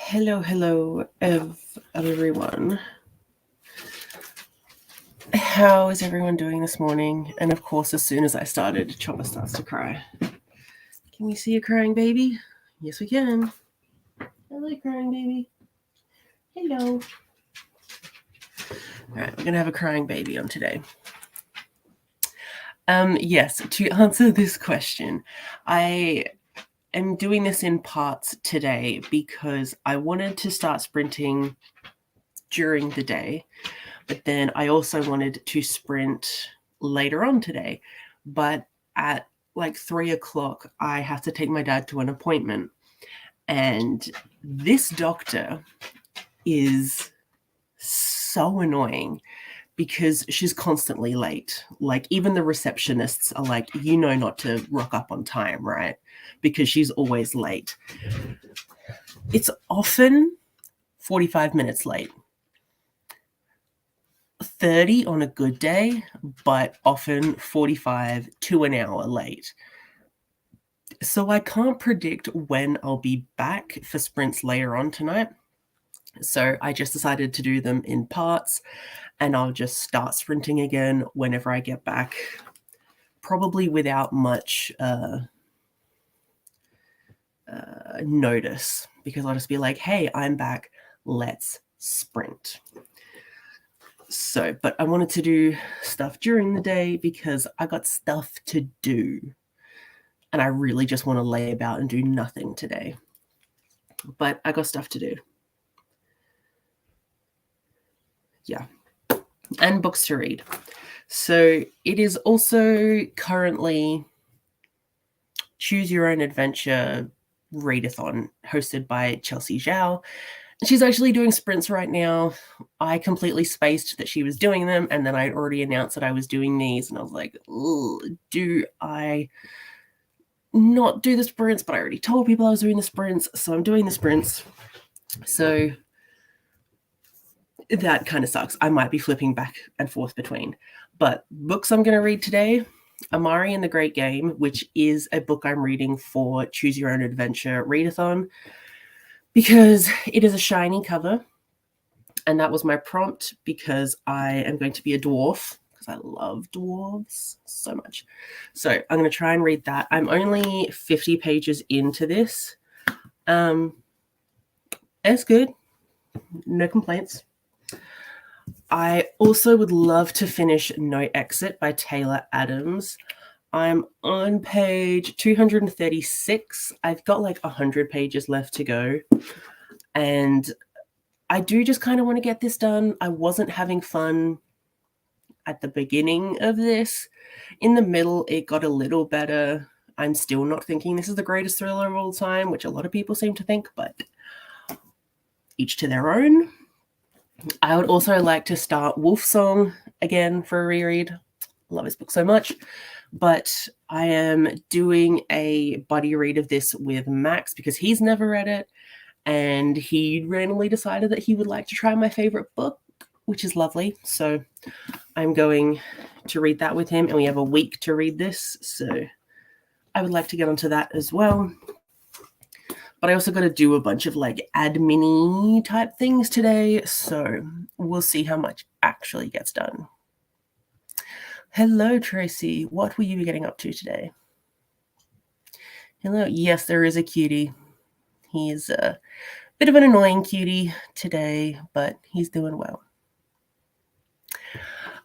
Hello, everyone. How is everyone doing this morning? And of course, as soon as I started, Chopper starts to cry. Can we see a crying baby? Yes, we can. Hello, crying baby. Hello. All right, we're going to have a crying baby on today. Yes, to answer this question, I am doing this in parts today because I wanted to start sprinting during the day, but then I also wanted to sprint later on today. But at like 3 o'clock, I have to take my dad to an appointment. And this doctor is so annoying because she's constantly late. Like, even the receptionists are like, you know, not to rock up on time, right? Because she's always late. It's often 45 minutes late. 30 on a good day, but often 45 to an hour late. So I can't predict when I'll be back for sprints later on tonight. So I just decided to do them in parts, and I'll just start sprinting again whenever I get back, probably without much notice, because I'll just be like, hey, I'm back, let's sprint. So, but I wanted to do stuff during the day because I got stuff to do. And I really just want to lay about and do nothing today. But I got stuff to do. Yeah. And books to read. So it is also currently Choose Your Own Adventure readathon hosted by Chelsea Zhao. She's actually doing sprints right now. I completely spaced that she was doing them, and then I'd already announced that I was doing these, and I was like, do I not do the sprints? But I already told people I was doing the sprints, so I'm doing the sprints. So that kind of sucks. I might be flipping back and forth between. But books I'm going to read today, Amari and the Great Game, which is a book I'm reading for Choose Your Own Adventure readathon, because it is a shiny cover. And that was my prompt because I am going to be a dwarf, because I love dwarves so much. So I'm going to try and read that. I'm only 50 pages into this. It's good. No complaints. I also would love to finish No Exit by Taylor Adams. I'm on page 236. I've got like 100 pages left to go. And I do just kind of want to get this done. I wasn't having fun at the beginning of this. In the middle, it got a little better. I'm still not thinking this is the greatest thriller of all time, which a lot of people seem to think, but each to their own. I would also like to start Wolfsong again for a reread. I love his book so much. But I am doing a buddy read of this with Max because he's never read it. And he randomly decided that he would like to try my favorite book, which is lovely. So I'm going to read that with him. And we have a week to read this. So I would like to get onto that as well. But I also got to do a bunch of like admin-y type things today. So we'll see how much actually gets done. Hello, Tracy. What will you be getting up to today? Hello. Yes, there is a cutie. He's a bit of an annoying cutie today, but he's doing well.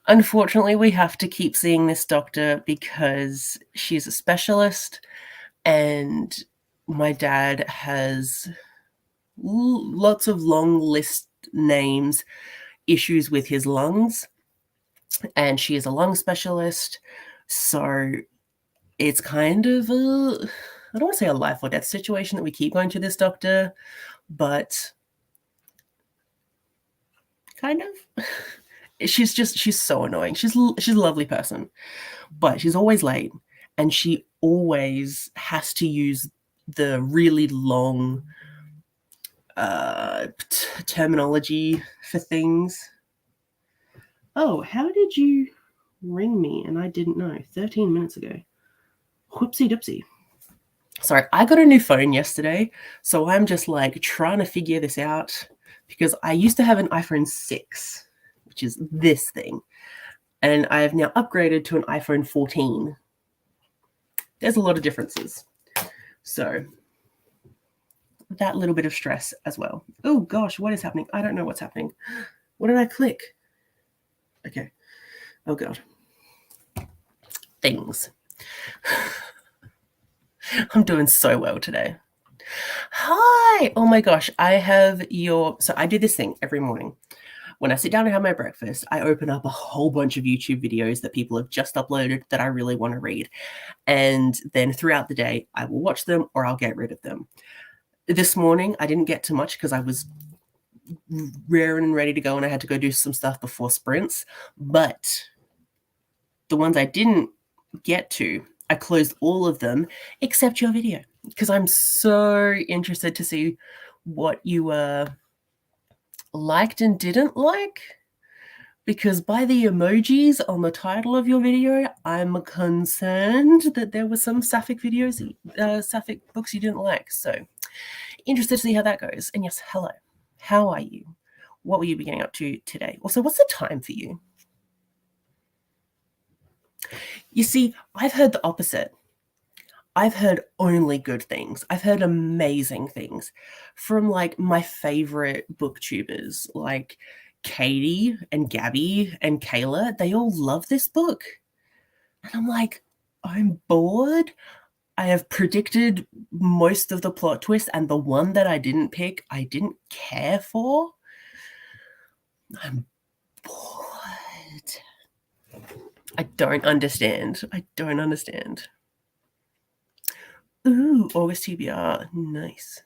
Unfortunately, we have to keep seeing this doctor because she's a specialist, and my dad has lots of long list names, issues with his lungs, and she is a lung specialist. So it's kind of a, I don't want to say a life or death situation that we keep going to this doctor, but kind of. She's so annoying. She's a lovely person, but she's always late, and she always has to use the really long terminology for things. Oh, how did you ring me and I didn't know 13 minutes ago? Whoopsie doopsie. Sorry, I got a new phone yesterday, so I'm just like trying to figure this out because I used to have an iPhone 6, which is this thing, and I have now upgraded to an iPhone 14. There's a lot of differences. So that little bit of stress as well. Oh gosh, what is happening? I don't know what's happening. What did I click? Okay. Oh god. Things. I'm doing so well today. Hi. Oh my gosh. So I do this thing every morning. When I sit down and have my breakfast, I open up a whole bunch of YouTube videos that people have just uploaded that I really want to read. And then throughout the day, I will watch them or I'll get rid of them. This morning, I didn't get to much because I was raring and ready to go and I had to go do some stuff before sprints. But the ones I didn't get to, I closed all of them except your video because I'm so interested to see what you liked and didn't like. Because by the emojis on the title of your video, I'm concerned that there were some sapphic videos, sapphic books you didn't like. So interested to see how that goes. And yes, hello. How are you? What were you getting up to today? Also, what's the time for you? You see, I've heard the opposite. I've heard only good things. I've heard amazing things from like my favorite booktubers, like Katie and Gabby and Kayla. They all love this book. And I'm like, I'm bored. I have predicted most of the plot twists, and the one that I didn't pick, I didn't care for. I'm bored. I don't understand. I don't understand. Ooh, August TBR. Nice.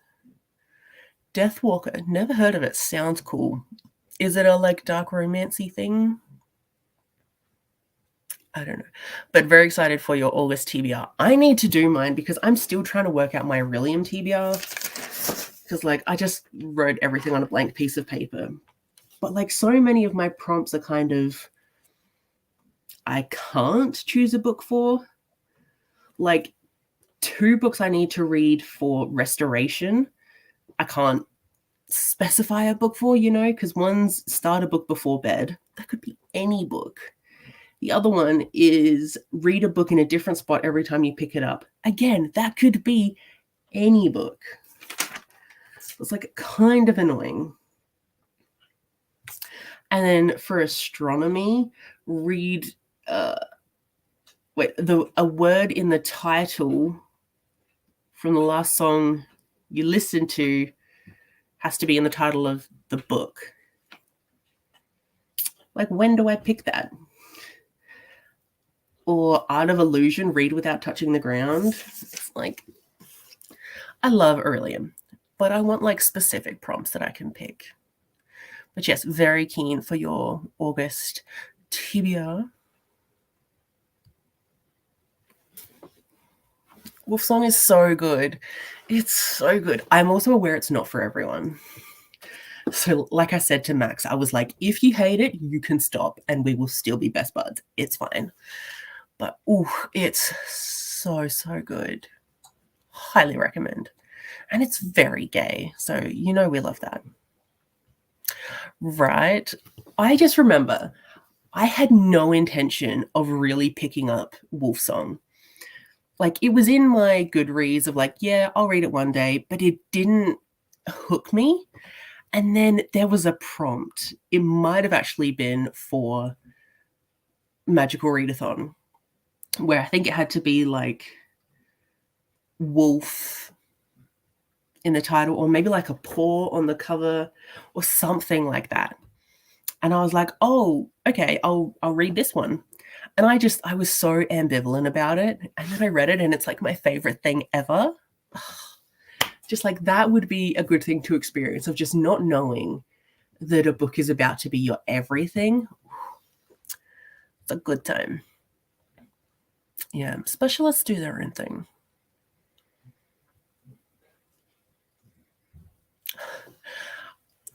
Deathwalker. Never heard of it. Sounds cool. Is it a like dark romancy thing? I don't know. But very excited for your August TBR. I need to do mine because I'm still trying to work out my Aurelium TBR. Because like I just wrote everything on a blank piece of paper. But like so many of my prompts are kind of I can't choose a book for. Like 2 books I need to read for restoration. I can't specify a book for, because one's start a book before bed. That could be any book. The other one is read a book in a different spot every time you pick it up. Again, that could be any book. It's like kind of annoying. And then for astronomy, read a word in the title from the last song you listened to has to be in the title of the book. Like, when do I pick that? Or Art of Illusion, read without touching the ground. It's like, I love Aurelium, but I want like specific prompts that I can pick. But yes, very keen for your August TBR. Wolfsong is so good. It's so good. I'm also aware it's not for everyone. So like I said to Max, I was like, if you hate it, you can stop and we will still be best buds. It's fine. But it's so, so good. Highly recommend. And it's very gay. So we love that. Right. I just remember I had no intention of really picking up Wolfsong. Like it was in my Goodreads of like, yeah, I'll read it one day, but it didn't hook me. And then there was a prompt. It might have actually been for Magical Readathon, where I think it had to be like wolf in the title, or maybe like a paw on the cover, or something like that. And I was like, oh, okay, I'll read this one. And I was so ambivalent about it. And then I read it and it's like my favorite thing ever. Just like that would be a good thing to experience, of just not knowing that a book is about to be your everything. It's a good time. Yeah, specialists do their own thing.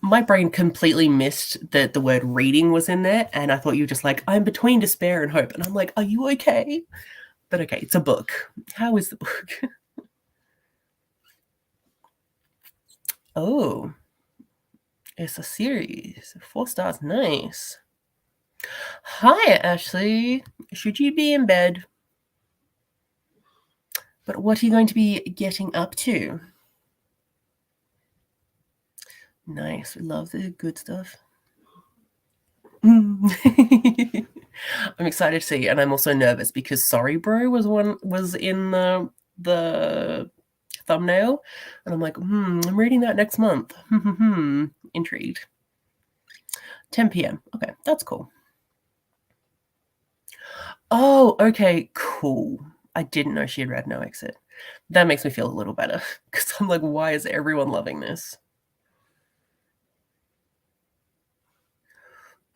My brain completely missed that the word reading was in there, and I thought you were just like, I'm between despair and hope. And I'm like, are you okay? But okay, it's a book. How is the book? Oh, it's a series. 4 stars. Nice. Hi, Ashley. Should you be in bed? But what are you going to be getting up to? Nice. We love the good stuff. I'm excited to see, and I'm also nervous because Sorry Bro was in the thumbnail, and I'm like, I'm reading that next month. Intrigued. 10 p.m. Okay, that's cool. Oh, okay, cool. I didn't know she had read No Exit. That makes me feel a little better because I'm like, why is everyone loving this?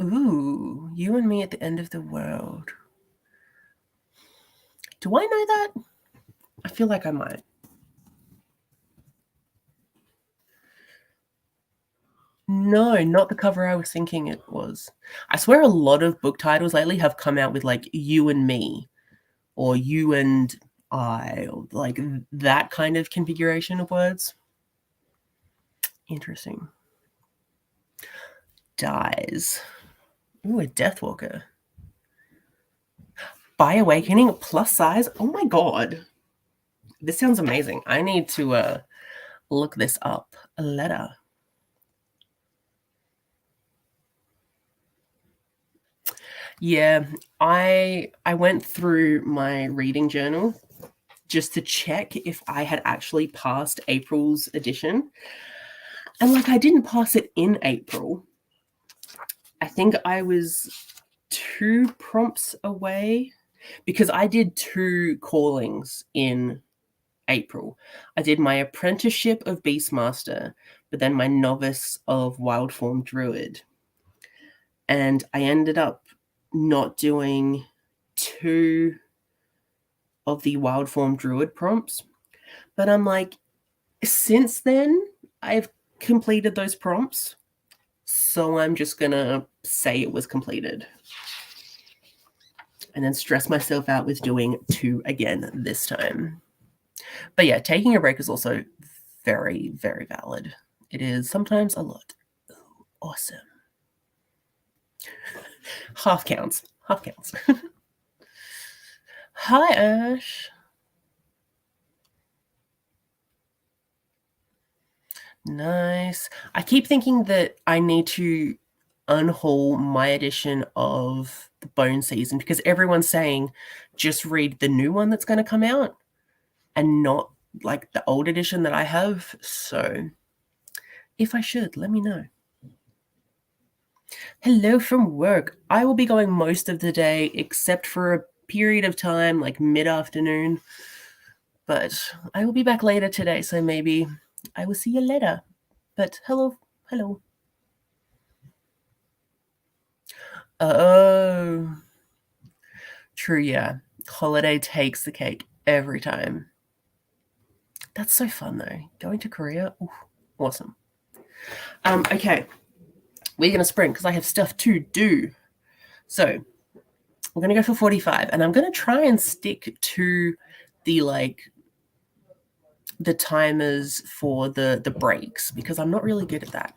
Ooh, You and Me at the End of the World. Do I know that? I feel like I might. No, not the cover I was thinking it was. I swear a lot of book titles lately have come out with like You and Me or You and I, or like that kind of configuration of words. Interesting. Dies. Ooh, a Deathwalker. By Awakening plus size. Oh my god. This sounds amazing. I need to look this up. A letter. Yeah, I went through my reading journal just to check if I had actually passed April's edition. And like I didn't pass it in April. I think I was 2 prompts away because I did 2 callings in April. I did my apprenticeship of Beastmaster, but then my novice of Wildform Druid. And I ended up not doing 2 of the Wildform Druid prompts. But I'm like, since then, I've completed those prompts. So I'm just gonna say it was completed. And then stress myself out with doing 2 again this time. But yeah, taking a break is also very, very valid. It is sometimes a lot. Ooh, awesome. Half counts. Half counts. Hi, Ash. Nice. I keep thinking that I need to unhaul my edition of the Bone Season because everyone's saying just read the new one that's going to come out and not like the old edition that I have. So if I should, let me know. Hello from work. I will be going most of the day except for a period of time like mid-afternoon. But I will be back later today, so maybe I will see you later. But hello, hello. Oh, true, yeah. Holiday takes the cake every time. That's so fun though. Going to Korea, ooh, awesome. Okay, we're gonna sprint because I have stuff to do. So we're gonna go for 45, and I'm gonna try and stick to the the timers for the breaks because I'm not really good at that,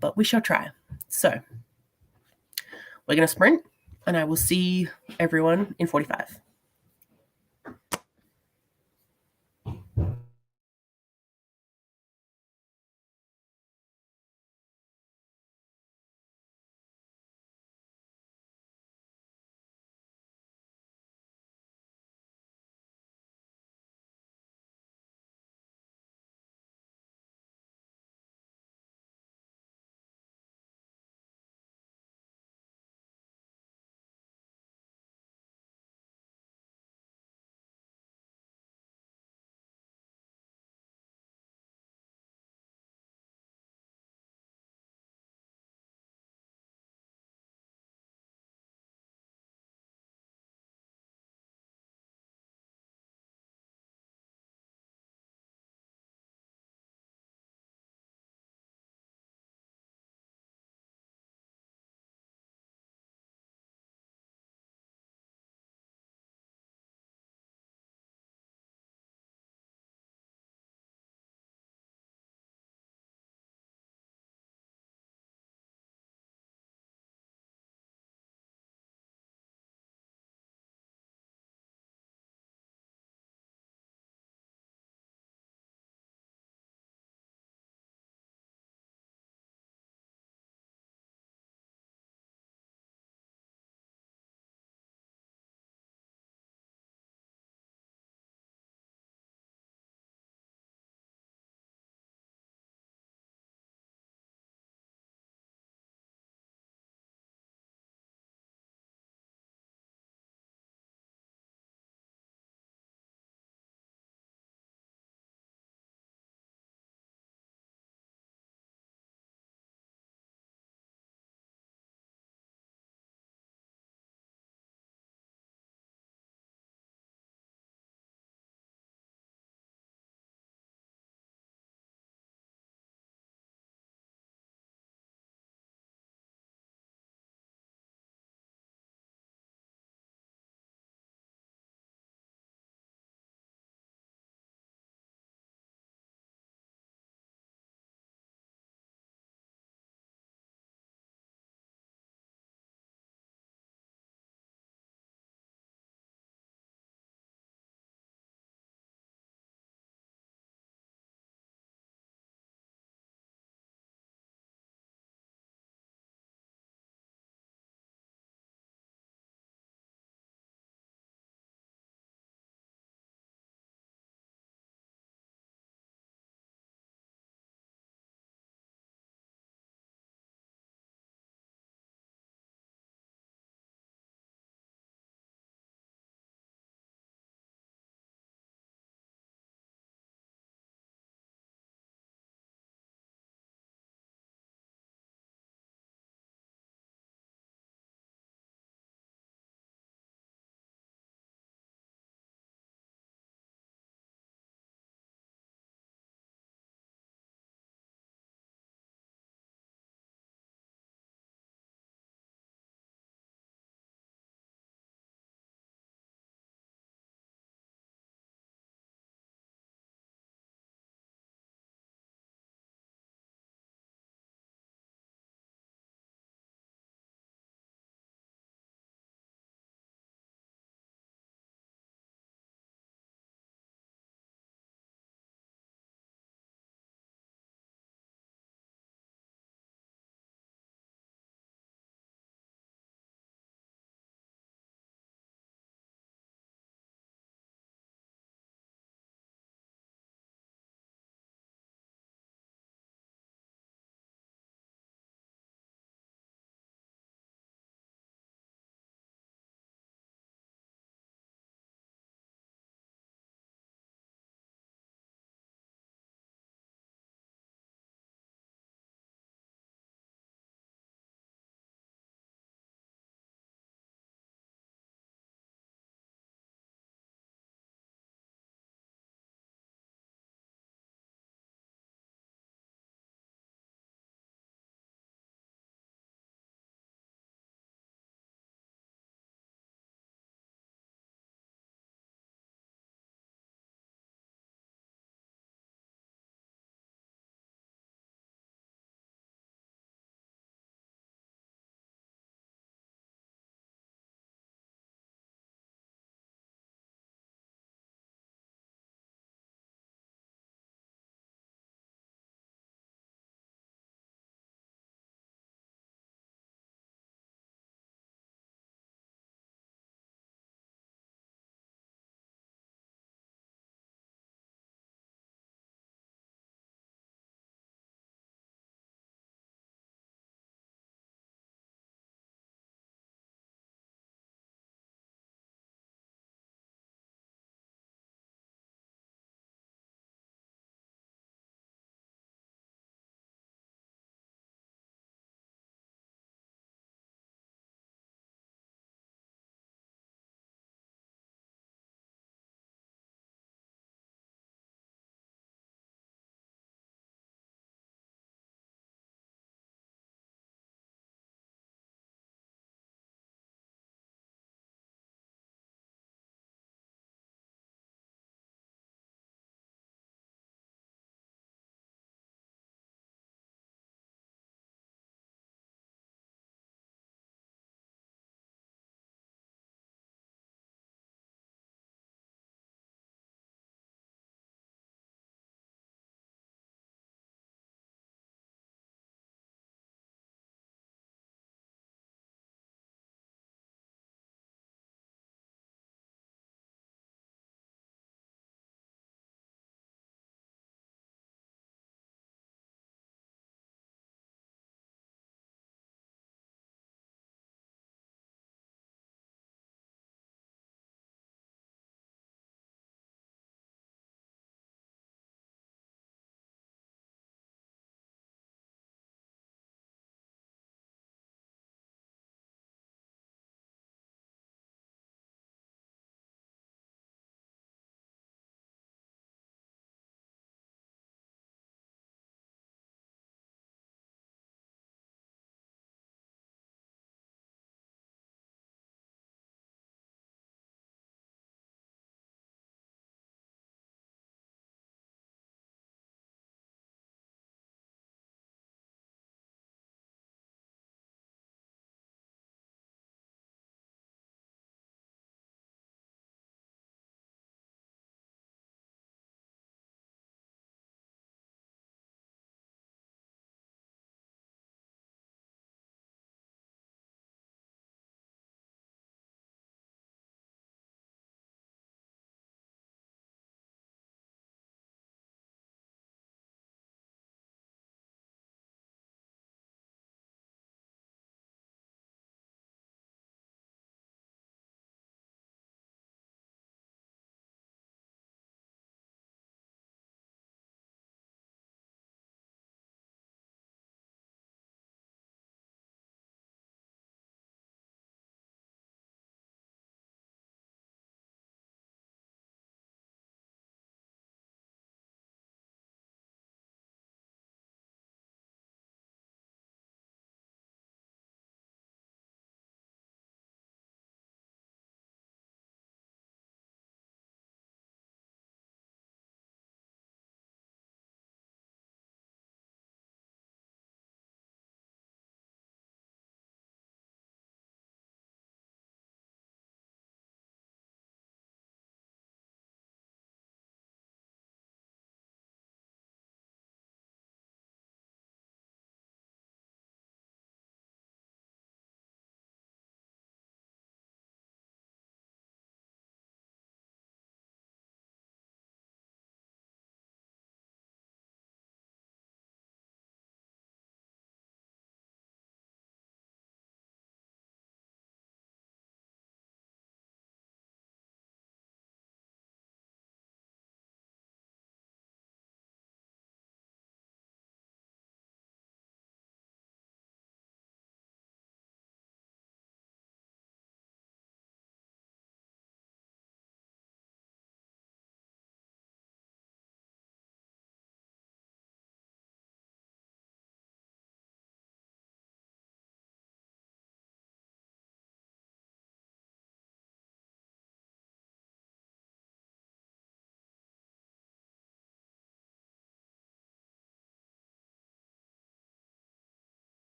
but we shall try. So we're gonna sprint, and I will see everyone in 45.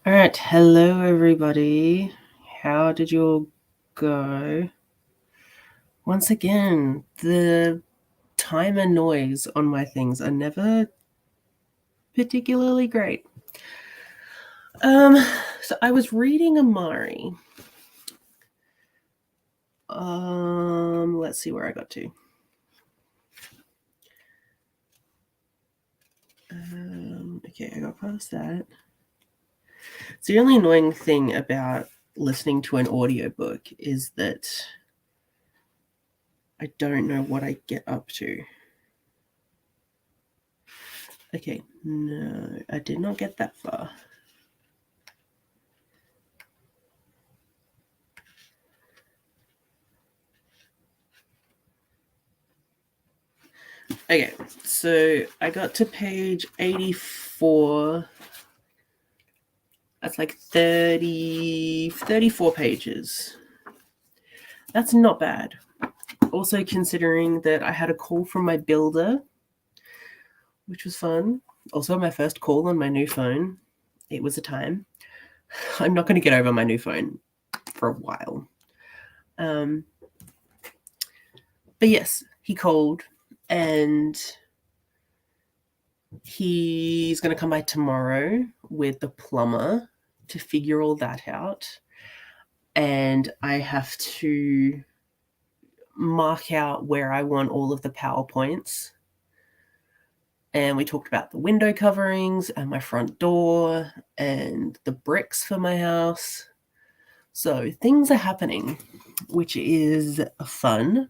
All right. Hello, everybody. How did you all go? Once again, the time and noise on my things are never particularly great. So I was reading Amari. Let's see where I got to. Okay, I got past that. It's the only annoying thing about listening to an audiobook is that I don't know what I get up to. Okay, no, I did not get that far. Okay, so I got to page 84. That's like 34 pages. That's not bad. Also, considering that I had a call from my builder, which was fun. Also, my first call on my new phone. It was a time. I'm not going to get over my new phone for a while. But yes, he called and he's going to come by tomorrow with the plumber to figure all that out. And I have to mark out where I want all of the PowerPoints. And we talked about the window coverings and my front door and the bricks for my house. So things are happening, which is fun.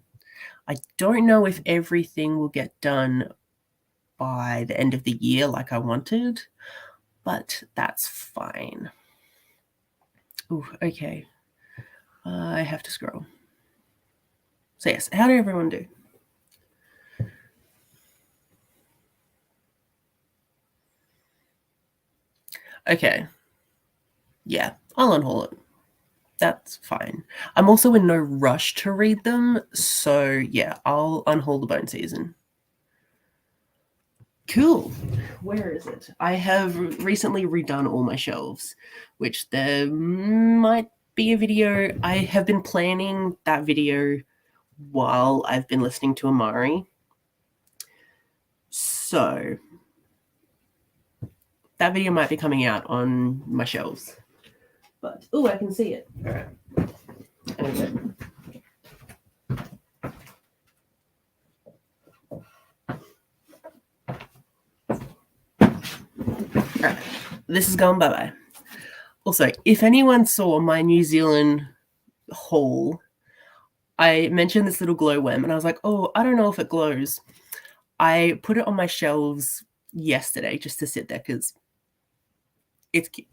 I don't know if everything will get done by the end of the year like I wanted, but that's fine. Ooh, okay. I have to scroll. So yes, how did everyone do? Okay. Yeah, I'll unhaul it. That's fine. I'm also in no rush to read them, so yeah, I'll unhaul the Bone Season. Cool. Where is it? I have recently redone all my shelves, which there might be a video. I have been planning that video while I've been listening to Amari. So that video might be coming out on my shelves. But, oh, I can see it. All right. Okay. All right. This is going bye-bye. Also, if anyone saw my New Zealand haul, I mentioned this little glow worm and I was like, oh, I don't know if it glows. I put it on my shelves yesterday just to sit there because it's cute.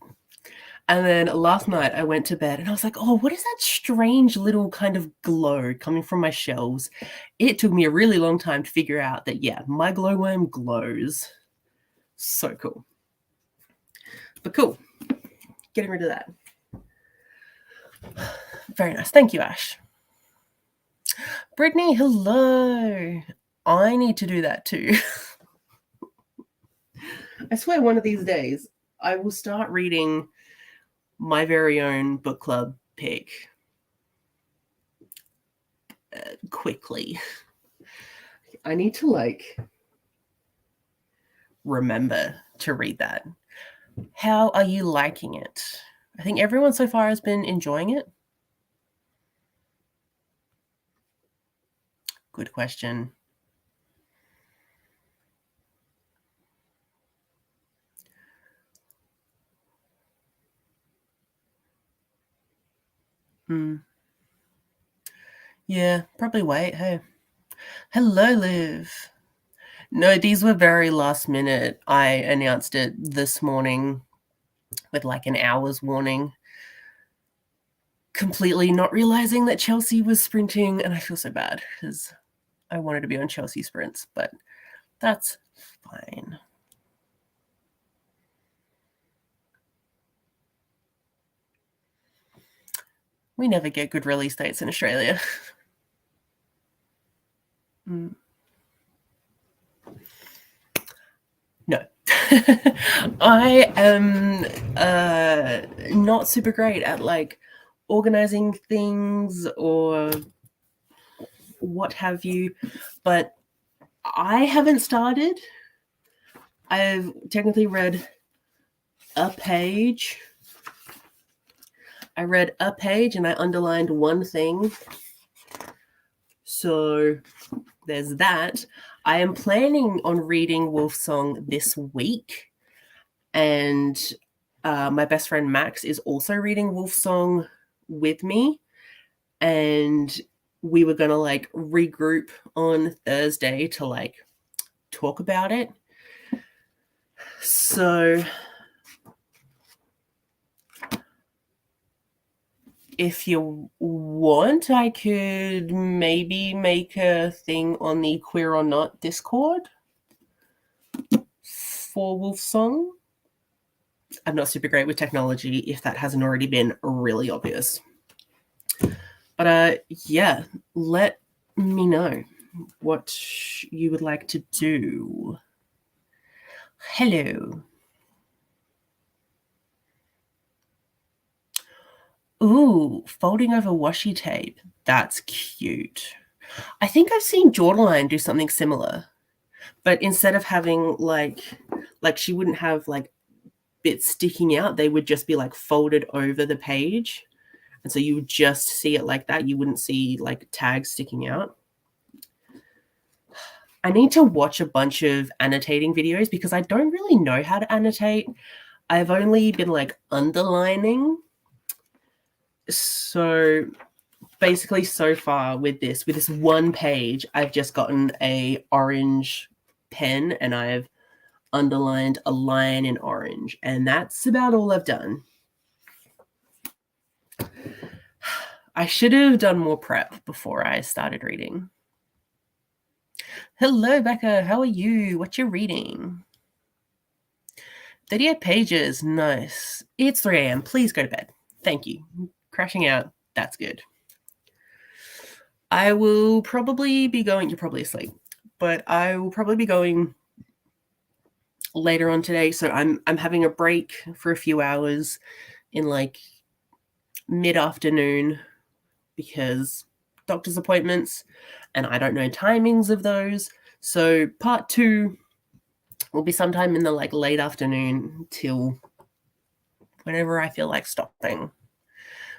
And then last night I went to bed and I was like, oh, what is that strange little kind of glow coming from my shelves? It took me a really long time to figure out that, yeah, my glowworm glows. So cool. But cool. Getting rid of that. Very nice. Thank you, Ash. Brittany, hello. I need to do that too. I swear one of these days I will start reading my very own book club pick quickly. I need to remember to read that. How are you liking it? I think everyone so far has been enjoying it. Good question. Yeah, probably wait. Hey. Hello, Liv. No, these were very last minute. I announced it this morning with like an hour's warning. Completely not realizing that Chelsea was sprinting, and I feel so bad because I wanted to be on Chelsea sprints, but that's fine. We never get good release dates in Australia. No. I am not super great at like organizing things or what have you, but I haven't started. I've technically read a page. I read a page and I underlined one thing. So there's that. I am planning on reading Wolfsong this week. And my best friend Max is also reading Wolfsong with me. And we were going to like regroup on Thursday to like talk about it. So if you want, I could maybe make a thing on the Queer or Not Discord for Wolfsong. I'm not super great with technology, if that hasn't already been really obvious. But yeah, let me know what you would like to do. Hello. Ooh, folding over washi tape. That's cute. I think I've seen Jordaline do something similar, but instead of having like she wouldn't have like bits sticking out, they would just be like folded over the page. And so you would just see it like that. You wouldn't see like tags sticking out. I need to watch a bunch of annotating videos because I don't really know how to annotate. I've only been like underlining. So basically so far with this one page, I've just gotten a orange pen and I've underlined a line in orange. And that's about all I've done. I should have done more prep before I started reading. Hello, Becca. How are you? What you reading? 38 pages. Nice. It's 3 a.m. Please go to bed. Thank you. Crashing out. That's good. I will probably be going. You're probably asleep, but I will probably be going later on today. So I'm having a break for a few hours in like mid-afternoon because doctor's appointments and I don't know timings of those. So part 2 will be sometime in the like late afternoon till whenever I feel like stopping.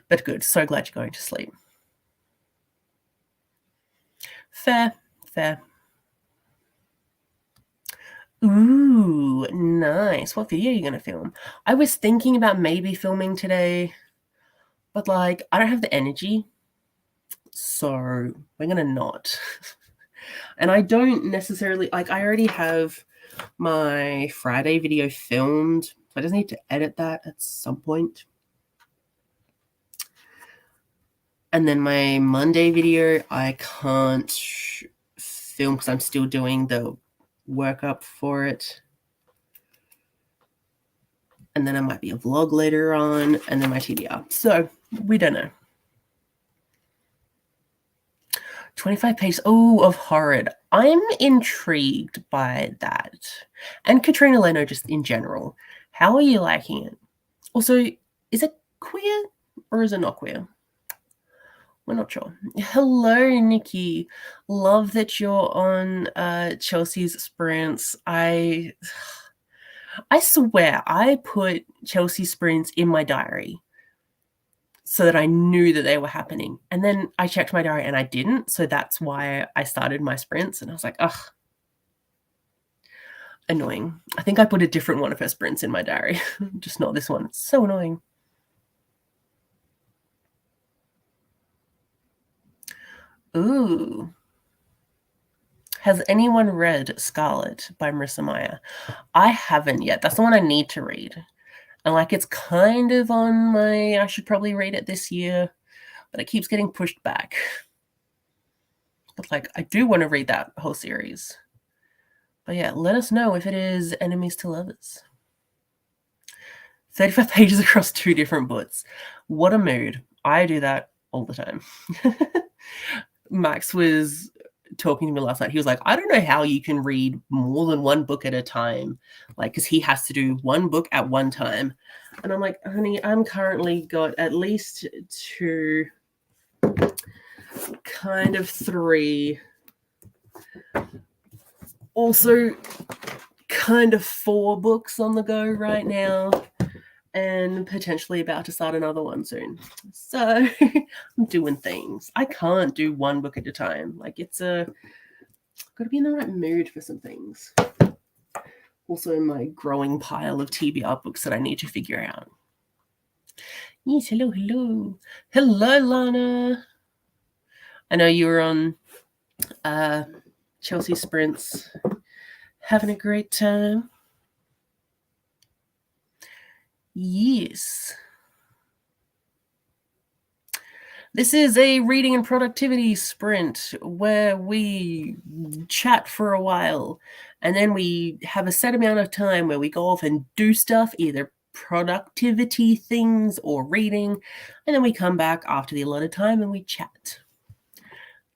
But good. So glad you're going to sleep. Fair. Ooh, nice. What video are you going to film? I was thinking about maybe filming today, but like I don't have the energy. So we're going to not. And I don't necessarily, like I already have my Friday video filmed. I just need to edit that at some point. And then my Monday video, I can't film because I'm still doing the workup for it. And then it might be a vlog later on, and then my TBR. So we don't know. 25 pages. Oh, of Horrid. I'm intrigued by that. And Katrina Leno just in general. How are you liking it? Also, is it queer or is it not queer? We're not sure. Hello, Nikki. Love that you're on Chelsea's sprints. I swear I put Chelsea sprints in my diary so that I knew that they were happening. And then I checked my diary and I didn't. So that's why I started my sprints. And I was like, ugh, annoying. I think I put a different one of her sprints in my diary, just not this one. It's so annoying. Ooh. Has anyone read Scarlet by Marissa Meyer? I haven't yet. That's the one I need to read. And like it's kind of on my, I should probably read it this year, but it keeps getting pushed back. But like I do want to read that whole series. But yeah, let us know if it is enemies to lovers. 35 pages across 2 different books. What a mood. I do that all the time. Max was talking to me last night. He was like, I don't know how you can read more than one book at a time. Like, because he has to do one book at one time. And I'm like, honey, I'm currently got at least 2, kind of 3. Also, kind of 4 books on the go right now, and potentially about to start another one soon. So I'm doing things. I can't do one book at a time. Like, got to be in the right mood for some things. Also, my growing pile of TBR books that I need to figure out. Yes, hello. Hello, Lana. I know you were on Chelsea Sprints, having a great time. Yes. This is a reading and productivity sprint where we chat for a while, and then we have a set amount of time where we go off and do stuff, either productivity things or reading, and then we come back after the allotted time and we chat.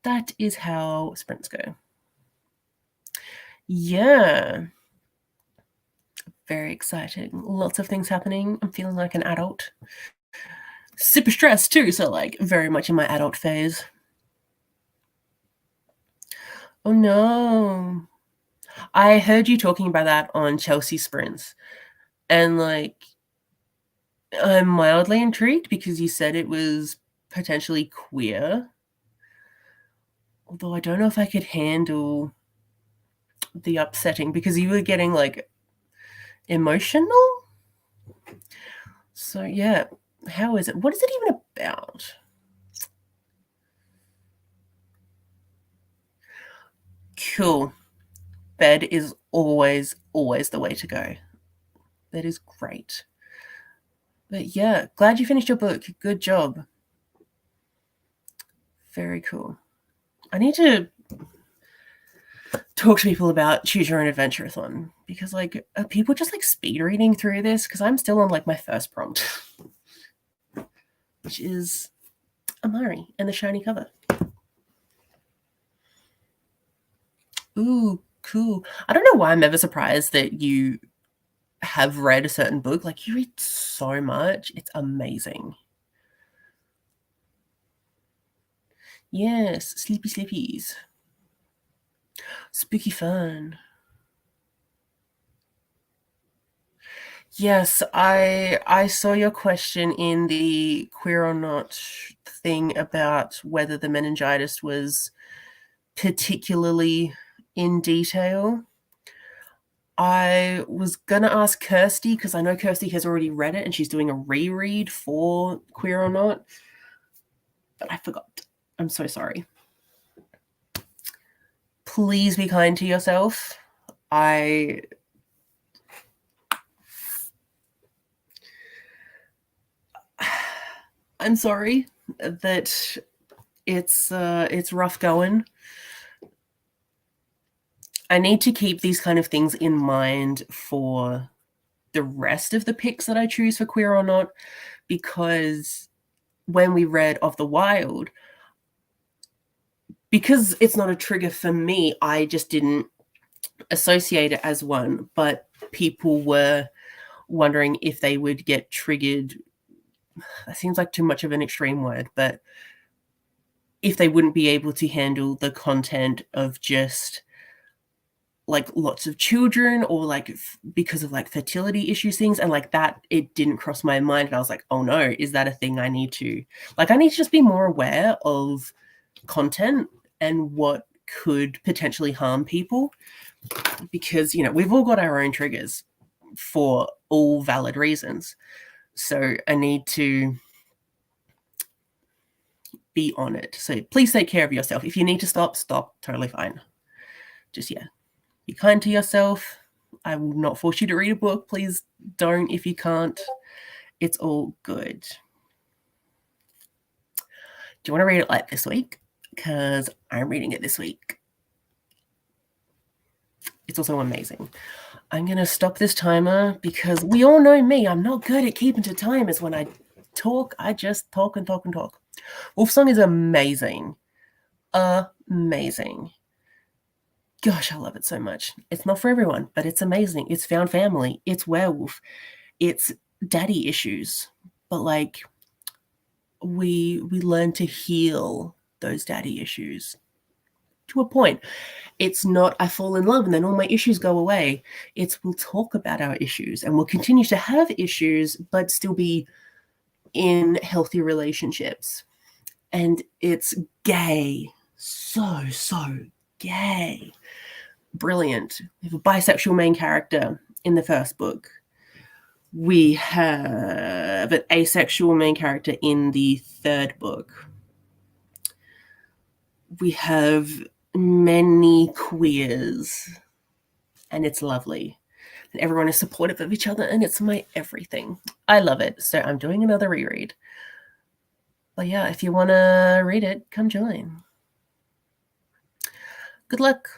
That is how sprints go. Yeah. Very exciting. Lots of things happening. I'm feeling like an adult. Super stressed too, so like very much in my adult phase. Oh no. I heard you talking about that on Chelsea Sprints, and like I'm mildly intrigued because you said it was potentially queer. Although I don't know if I could handle the upsetting, because you were getting like emotional. So yeah, how is it? What is it even about? Cool. Bed is always the way to go. That is great. But yeah, glad you finished your book. Good job. Very cool. I need to talk to people about Choose Your Own Adventure-a-thon, because like, are people just like speed reading through this? Because I'm still on like my first prompt, which is Amari and the shiny cover. Ooh, cool. I don't know why I'm ever surprised that you have read a certain book. Like, you read so much. It's amazing. Yes, Sleepy Sleepies. Spooky fun. Yes, I saw your question in the Queer or Not thing about whether the meningitis was particularly in detail. I was gonna ask Kirsty, because I know Kirsty has already read it and she's doing a reread for Queer or Not, but I forgot. I'm so sorry. Please be kind to yourself. I'm sorry that it's rough going. I need to keep these kind of things in mind for the rest of the picks that I choose for Queer or Not, because when we read Of the Wild, because it's not a trigger for me, I just didn't associate it as one, but people were wondering if they would get triggered. That seems like too much of an extreme word, but if they wouldn't be able to handle the content of just like lots of children, or like because of like fertility issues, things, and like that, it didn't cross my mind. And I was like, oh no, is that a thing I need to just be more aware of content and what could potentially harm people, because we've all got our own triggers for all valid reasons. So I need to be on it. So please take care of yourself. If you need to stop, totally fine. Just be kind to yourself. I will not force you to read a book. Please don't if you can't. It's all good. Do you want to read it like this week? Because I'm reading it this week. It's also amazing. I'm going to stop this timer because we all know me. I'm not good at keeping to timers. When I talk, I just talk and talk and talk. Wolfsong is amazing. Amazing. Gosh, I love it so much. It's not for everyone, but it's amazing. It's found family. It's werewolf. It's daddy issues. But like we learn to heal those daddy issues to a point. It's not I fall in love and then all my issues go away. It's we'll talk about our issues and we'll continue to have issues, but still be in healthy relationships. And it's gay. So gay. Brilliant. We have a bisexual main character in the first book. We have an asexual main character in the third book. We have many queers, and it's lovely. And everyone is supportive of each other, and it's my everything. I love it. So I'm doing another reread. But yeah, if you want to read it, come join. Good luck.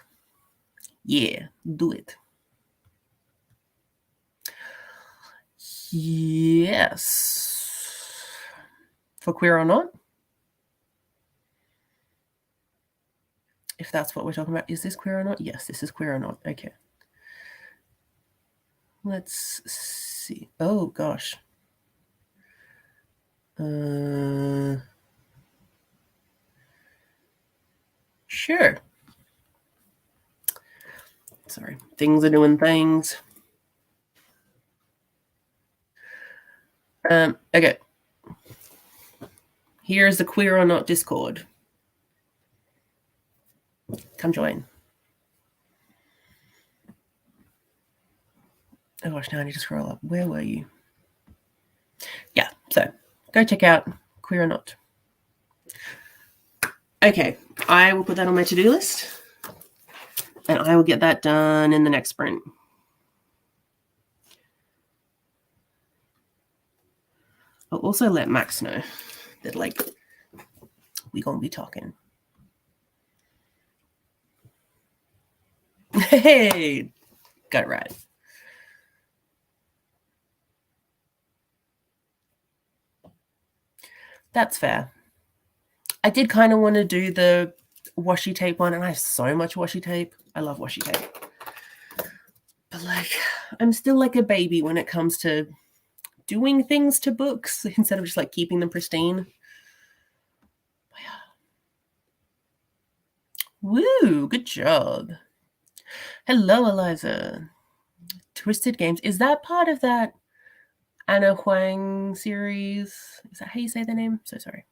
Yeah, do it. Yes. For Queer or Not? If that's what we're talking about. Is this Queer or Not? Yes, this is Queer or Not. Okay. Let's see. Oh, gosh. Sure. Sorry. Things are doing things. Okay. Here's the Queer or Not Discord. Come join. Oh gosh, now I need to scroll up. Where were you? Yeah, so go check out Queer or Not. Okay, I will put that on my to-do list. And I will get that done in the next sprint. I'll also let Max know that, like, we're going to be talking. Hey, got it right. That's fair. I did kind of want to do the washi tape one, and I have so much washi tape. I love washi tape. But, like, I'm still like a baby when it comes to doing things to books instead of just, like, keeping them pristine. Woo, good job. Hello, Eliza. Twisted Games. Is that part of that Anna Huang series? Is that how you say the name? So sorry.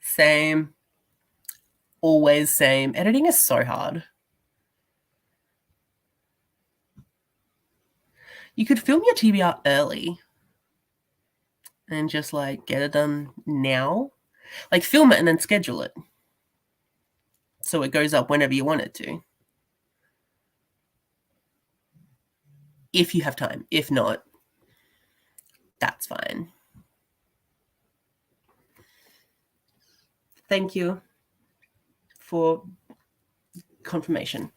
Same. Always same. Editing is so hard. You could film your TBR early and just, like, get it done now. Like, film it and then schedule it so it goes up whenever you want it to. If you have time. If not, that's fine. Thank you for confirmation.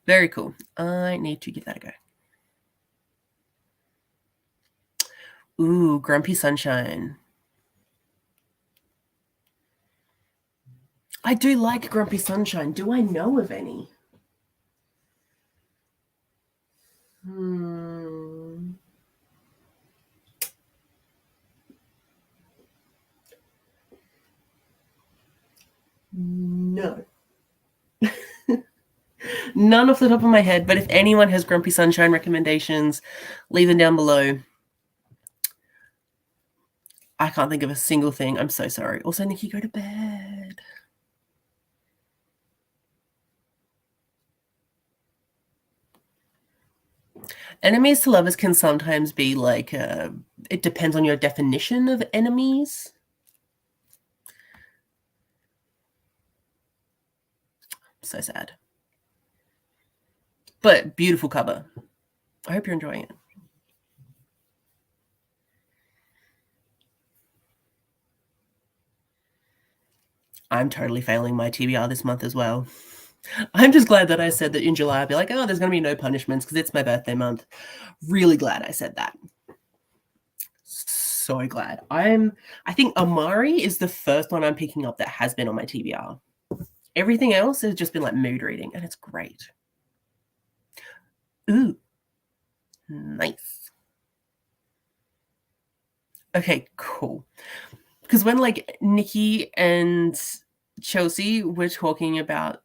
Very cool. I need to give that a go. Ooh, Grumpy Sunshine. I do like Grumpy Sunshine. Do I know of any? No. None off the top of my head, but if anyone has Grumpy Sunshine recommendations, leave them down below. I can't think of a single thing. I'm so sorry. Also, Nikki, go to bed. Enemies to lovers can sometimes be like, it depends on your definition of enemies. So sad. But beautiful cover. I hope you're enjoying it. I'm totally failing my TBR this month as well. I'm just glad that I said that in July I'll be like, oh, there's going to be no punishments because it's my birthday month. Really glad I said that. So glad. I think Amari is the first one I'm picking up that has been on my TBR. Everything else has just been like mood reading, and it's great. Ooh, nice. Okay, cool. Because when like Nikki and Chelsea were talking about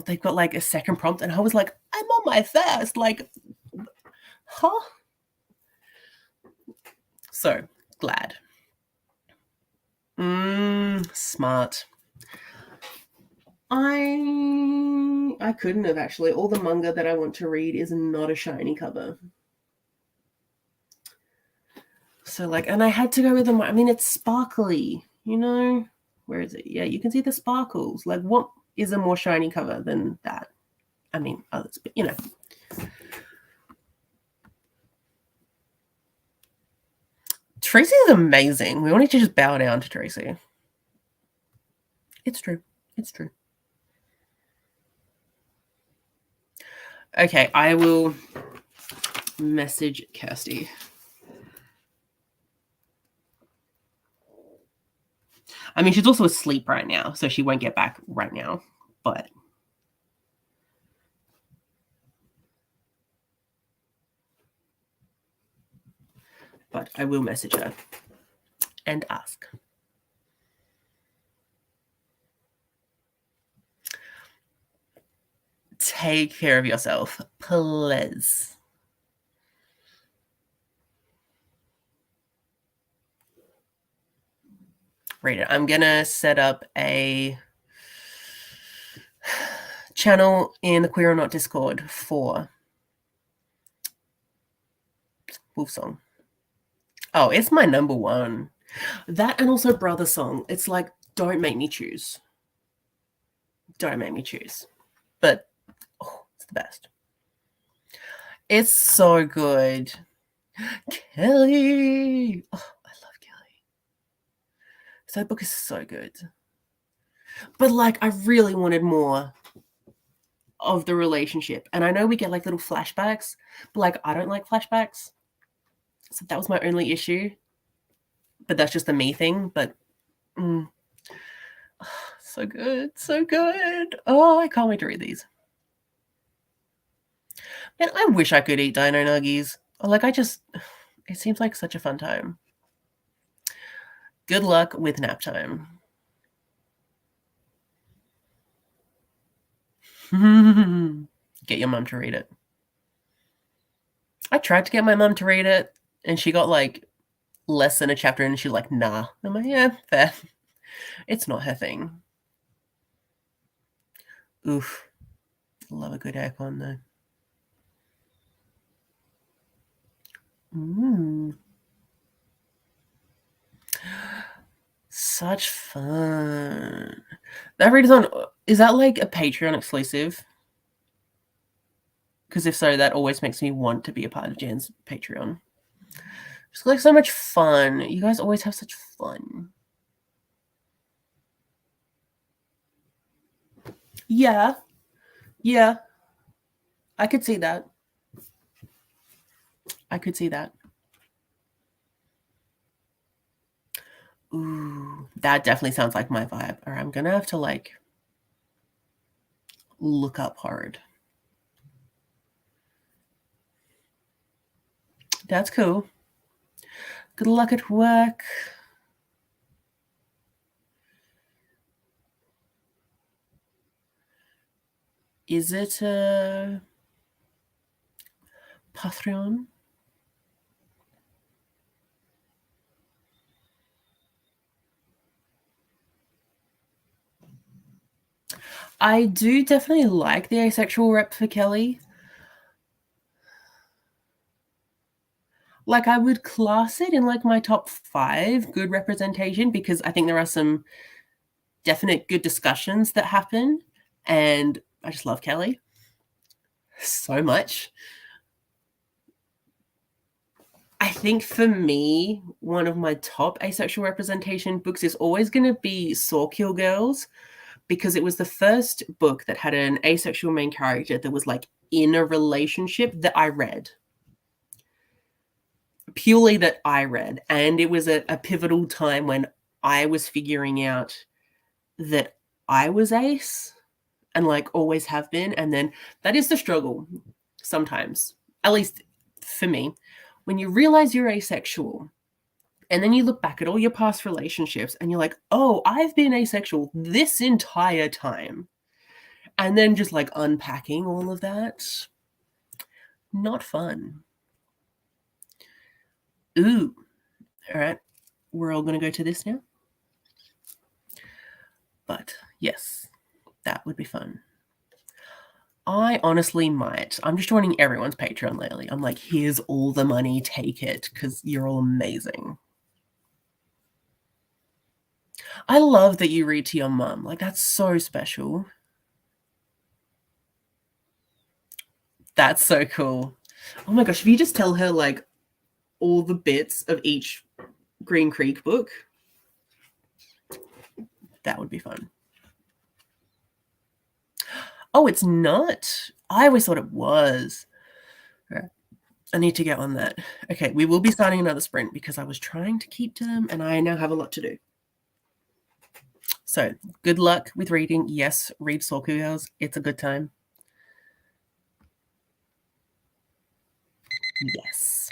they've got like a second prompt, and I was like, I'm on my first, like, huh? So glad. Smart. I couldn't have actually. All the manga that I want to read is not a shiny cover. So like, and I had to go with them. I mean, it's sparkly, you know? Where is it? Yeah, you can see the sparkles. Like, what is a more shiny cover than that? I mean, others, but you know. Tracy is amazing. We wanted to just bow down to Tracy. It's true. It's true. Okay, I will message Kirsty. I mean, she's also asleep right now, so she won't get back right now, but I will message her and ask. Take care of yourself, please. Read it. I'm gonna set up a channel in the Queer or Not Discord for Wolfsong. Oh, it's my number one. That and also Brother Song. It's like, don't make me choose. Don't make me choose. But it's the best. It's so good. Kelly. Oh, I love Kelly. That book is so good. But like, I really wanted more of the relationship. And I know we get like little flashbacks, but like, I don't like flashbacks. So that was my only issue. But that's just a me thing. But so good. So good. Oh, I can't wait to read these. Man, I wish I could eat dino nuggies. Like, it seems like such a fun time. Good luck with nap time. Get your mom to read it. I tried to get my mom to read it, and she got like less than a chapter, and she's like, nah. I'm like, yeah, fair. It's not her thing. Oof. Love a good aircon though. Such fun. That read is on. Is that like a Patreon exclusive? Because if so, that always makes me want to be a part of Jan's Patreon. It's like so much fun. You guys always have such fun. Yeah. Yeah. I could see that. I could see that. Ooh, that definitely sounds like my vibe. Or I'm gonna have to like look up hard. That's cool. Good luck at work. Is it a Patreon? I do definitely like the asexual rep for Kelly. Like, I would class it in like my top 5 good representation, because I think there are some definite good discussions that happen, and I just love Kelly so much. I think for me, one of my top asexual representation books is always going to be Sawkill Girls, because it was the first book that had an asexual main character that was like in a relationship that I read. Purely that I read. And it was a pivotal time when I was figuring out that I was ace and like always have been. And then that is the struggle sometimes, at least for me, when you realize you're asexual and then you look back at all your past relationships and you're like, oh, I've been asexual this entire time. And then just like unpacking all of that, not fun. Ooh, all right. We're all going to go to this now. But yes, that would be fun. I honestly might. I'm just joining everyone's Patreon lately. I'm like, here's all the money, take it, because you're all amazing. I love that you read to your mum. Like, that's so special. That's so cool. Oh my gosh, if you just tell her like all the bits of each Green Creek book, that would be fun. Oh, it's not. I always thought it was. Right. I need to get on that. Okay, we will be starting another sprint because I was trying to keep to them and I now have a lot to do. So good luck with reading. Yes, read Soul Girls. It's a good time. Yes.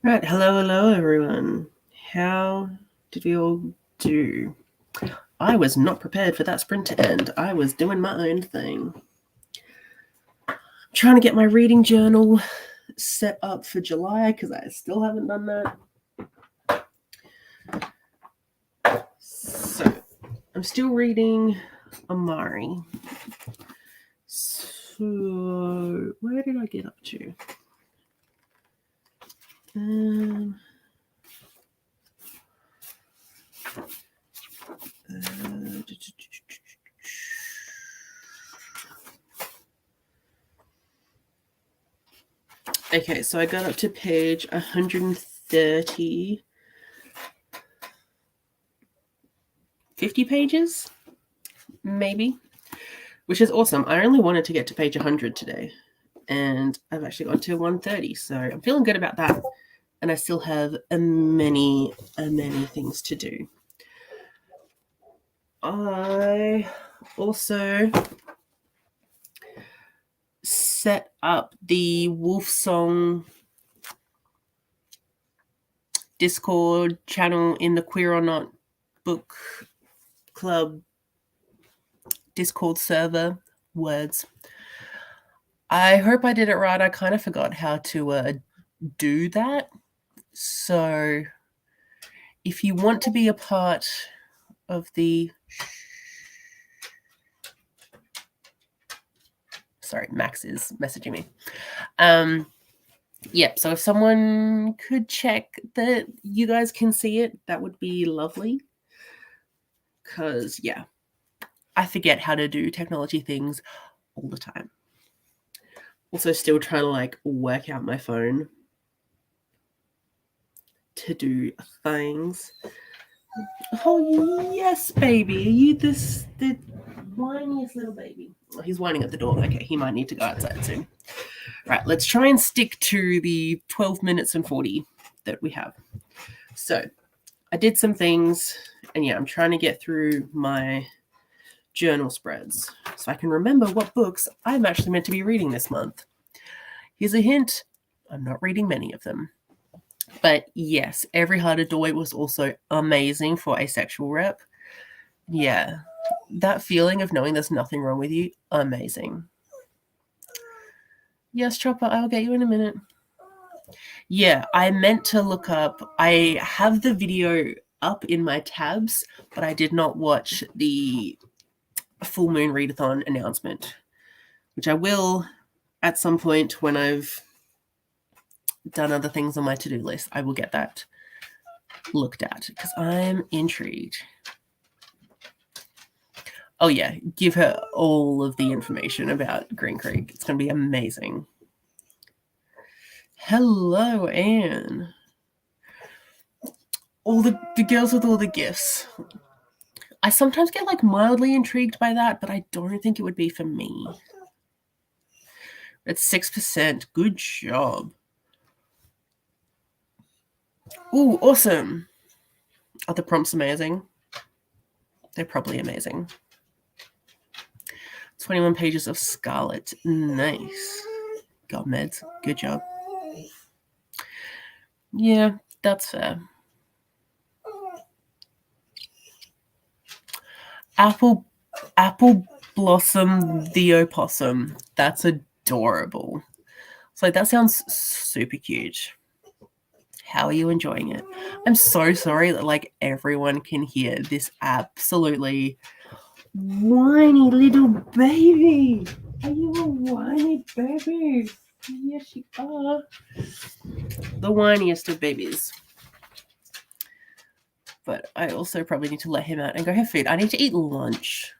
Right, hello everyone. How did we all do? I was not prepared for that sprint to end. I was doing my own thing. I'm trying to get my reading journal set up for July because I still haven't done that. So, I'm still reading Amari. So, where did I get up to? Okay, so I got up to page 130. 50 pages, maybe, which is awesome. I only wanted to get to page 100 today, and I've actually got to 130, so I'm feeling good about that. And I still have many things to do. I also set up the Wolfsong Discord channel in the Queer or Not Book Club Discord server. Words. I hope I did it right. I kind of forgot how to do that. So if you want to be a part of the... Sorry, Max is messaging me. Yep, so if someone could check that you guys can see it, that would be lovely. Because, yeah, I forget how to do technology things all the time. Also still trying to, like, work out my phone to do things. Oh, yes, baby. Are you the whiniest little baby? Oh, he's whining at the door. Okay, he might need to go outside soon. Right, let's try and stick to the 12 minutes and 40 that we have. So I did some things, and yeah, I'm trying to get through my journal spreads so I can remember what books I'm actually meant to be reading this month. Here's a hint. I'm not reading many of them. But yes, Every Heart Adoy was also amazing for asexual rep. Yeah, that feeling of knowing there's nothing wrong with you, amazing. Yes, Chopper, I'll get you in a minute. Yeah, I meant to look up. I have the video up in my tabs, but I did not watch the Full Moon Readathon announcement, which I will at some point when I've done other things on my to-do list. I will get that looked at because I'm intrigued. Oh yeah, give her all of the information about Green Creek. It's going to be amazing. Hello, Anne. All the girls with all the gifts. I sometimes get like mildly intrigued by that, but I don't think it would be for me. It's 6%. Good job. Ooh, awesome. Are the prompts amazing? They're probably amazing. 21 pages of Scarlet. Nice. Got meds. Good job. Yeah, that's fair. Apple Blossom the Opossum. That's adorable. So that sounds super cute. How are you enjoying it? I'm so sorry that like everyone can hear this absolutely whiny little baby. Are you a whiny baby? Yes, you are. The whiniest of babies. But I also probably need to let him out and go have food. I need to eat lunch.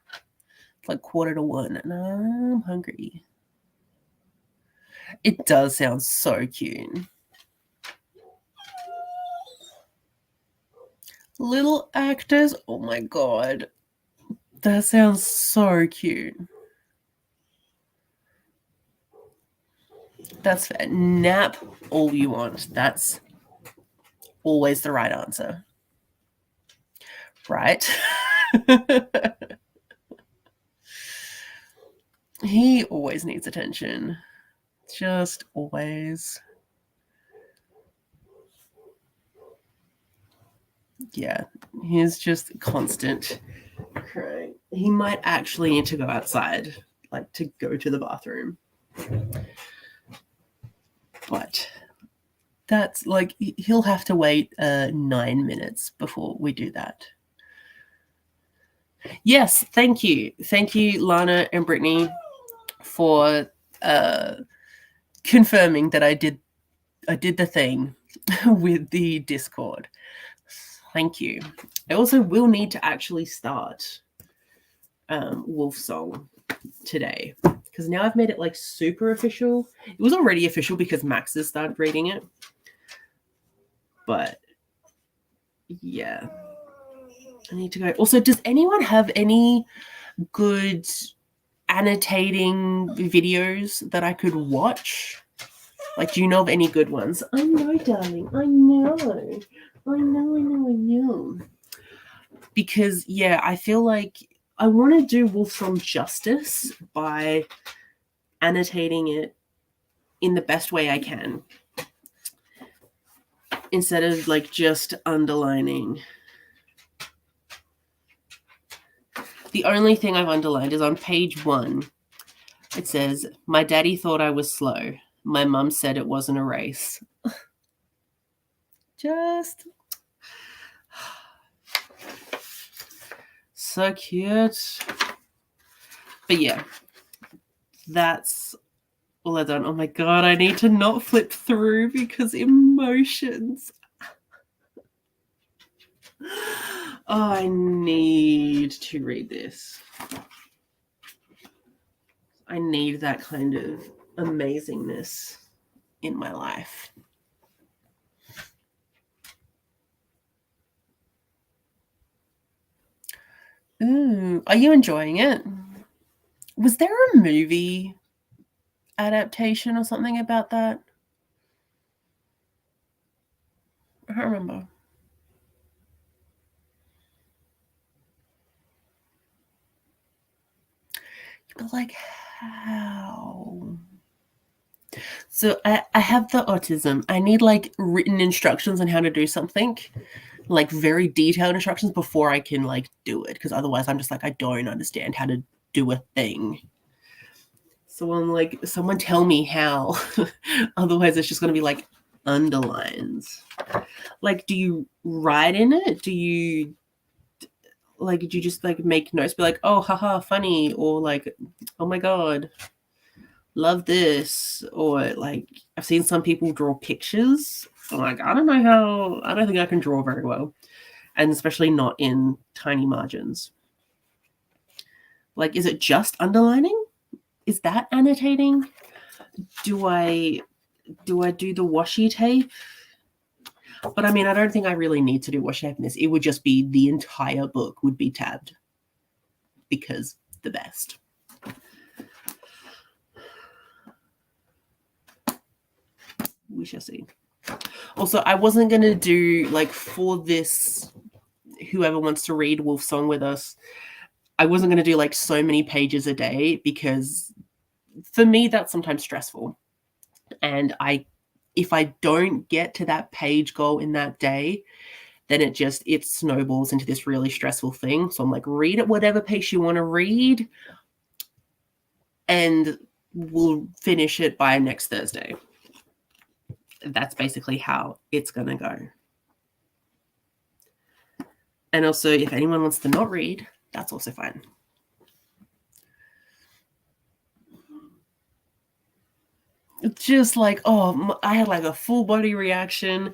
It's like 1:45 and I'm hungry. It does sound so cute. Little actors. Oh my god. That sounds so cute. That's fair. Nap all you want. That's always the right answer. Right? He always needs attention. Just always. Yeah, he's just constant crying. He might actually need to go outside, like to go to the bathroom. But that's like, he'll have to wait 9 minutes before we do that. Yes, thank you. Thank you, Lana and Brittany, for confirming that I did the thing with the Discord. Thank you. I also will need to actually start Wolfsong today, because now I've made it like super official. It was already official because Max has started reading it. But yeah, I need to go. Also, does anyone have any good annotating videos that I could watch? Like, do you know of any good ones? I know, darling. I know. Because, yeah, I feel like I want to do Wolfsong justice by annotating it in the best way I can, instead of like just underlining. The only thing I've underlined is on page 1. It says, "My daddy thought I was slow. My mum said it wasn't a race." Just so cute. But yeah, that's all I've done. Oh my god, I need to not flip through because emotions. Oh, I need to read this. I need that kind of amazingness in my life. Ooh, are you enjoying it? Was there a movie adaptation or something about that? I can't remember. But like, how? So I have the autism. I need like written instructions on how to do something, like very detailed instructions before I can like do it. Because otherwise, I'm just like, I don't understand how to do a thing. So I'm like, someone tell me how. Otherwise, it's just going to be like underlines. Like, do you write in it? Do you just like make notes, be like, oh, haha, funny, or like, oh my god, love this, or like, I've seen some people draw pictures. I'm like, I don't think I can draw very well, and especially not in tiny margins. Like, is it just underlining? Is that annotating? Do I do the washi tape? But I mean, I don't think I really need to do washi tape in this. It would just be the entire book would be tabbed, because the best. We shall see. Also, I wasn't going to do, like, for this, whoever wants to read Wolfsong with us, I wasn't going to do, like, so many pages a day, because for me, that's sometimes stressful. And if I don't get to that page goal in that day, then it snowballs into this really stressful thing. So I'm like, read at whatever pace you want to read, and we'll finish it by next Thursday. That's basically how it's going to go. And also, if anyone wants to not read, that's also fine. It's just like, oh, I had like a full body reaction.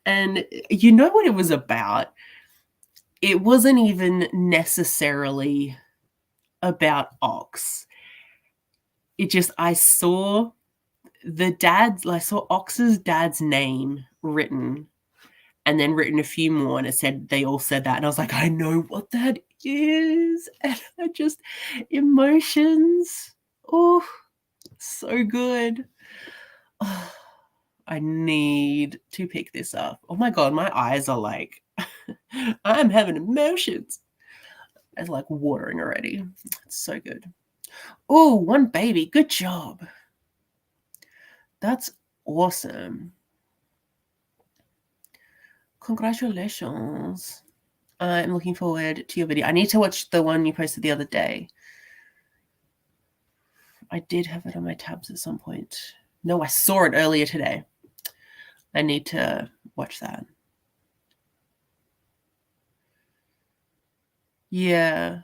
And you know what it was about? It wasn't even necessarily about Ox. It just, I saw Ox's dad's name written, and then written a few more, and it said, they all said that. And I was like, I know what that is. And I just, emotions. Oh, so good. Oh, I need to pick this up. Oh my god, my eyes are like, I'm having emotions. It's like watering already. It's so good. Oh, one baby. Good job. That's awesome. Congratulations. I'm looking forward to your video. I need to watch the one you posted the other day. I did have it on my tabs at some point. No, I saw it earlier today. I need to watch that. Yeah,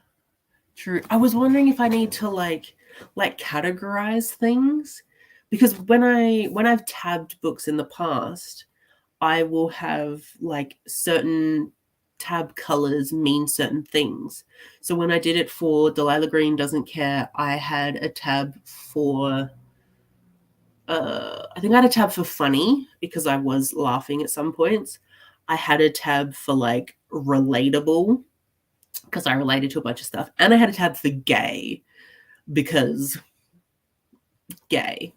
true. I was wondering if I need to like categorize things, because when I've tabbed books in the past, I will have like certain tab colors mean certain things. So when I did it for Delilah Green Doesn't Care, I had a tab for I think I had a tab for funny because I was laughing at some points. I had a tab for like relatable because I related to a bunch of stuff. And I had a tab for gay because gay.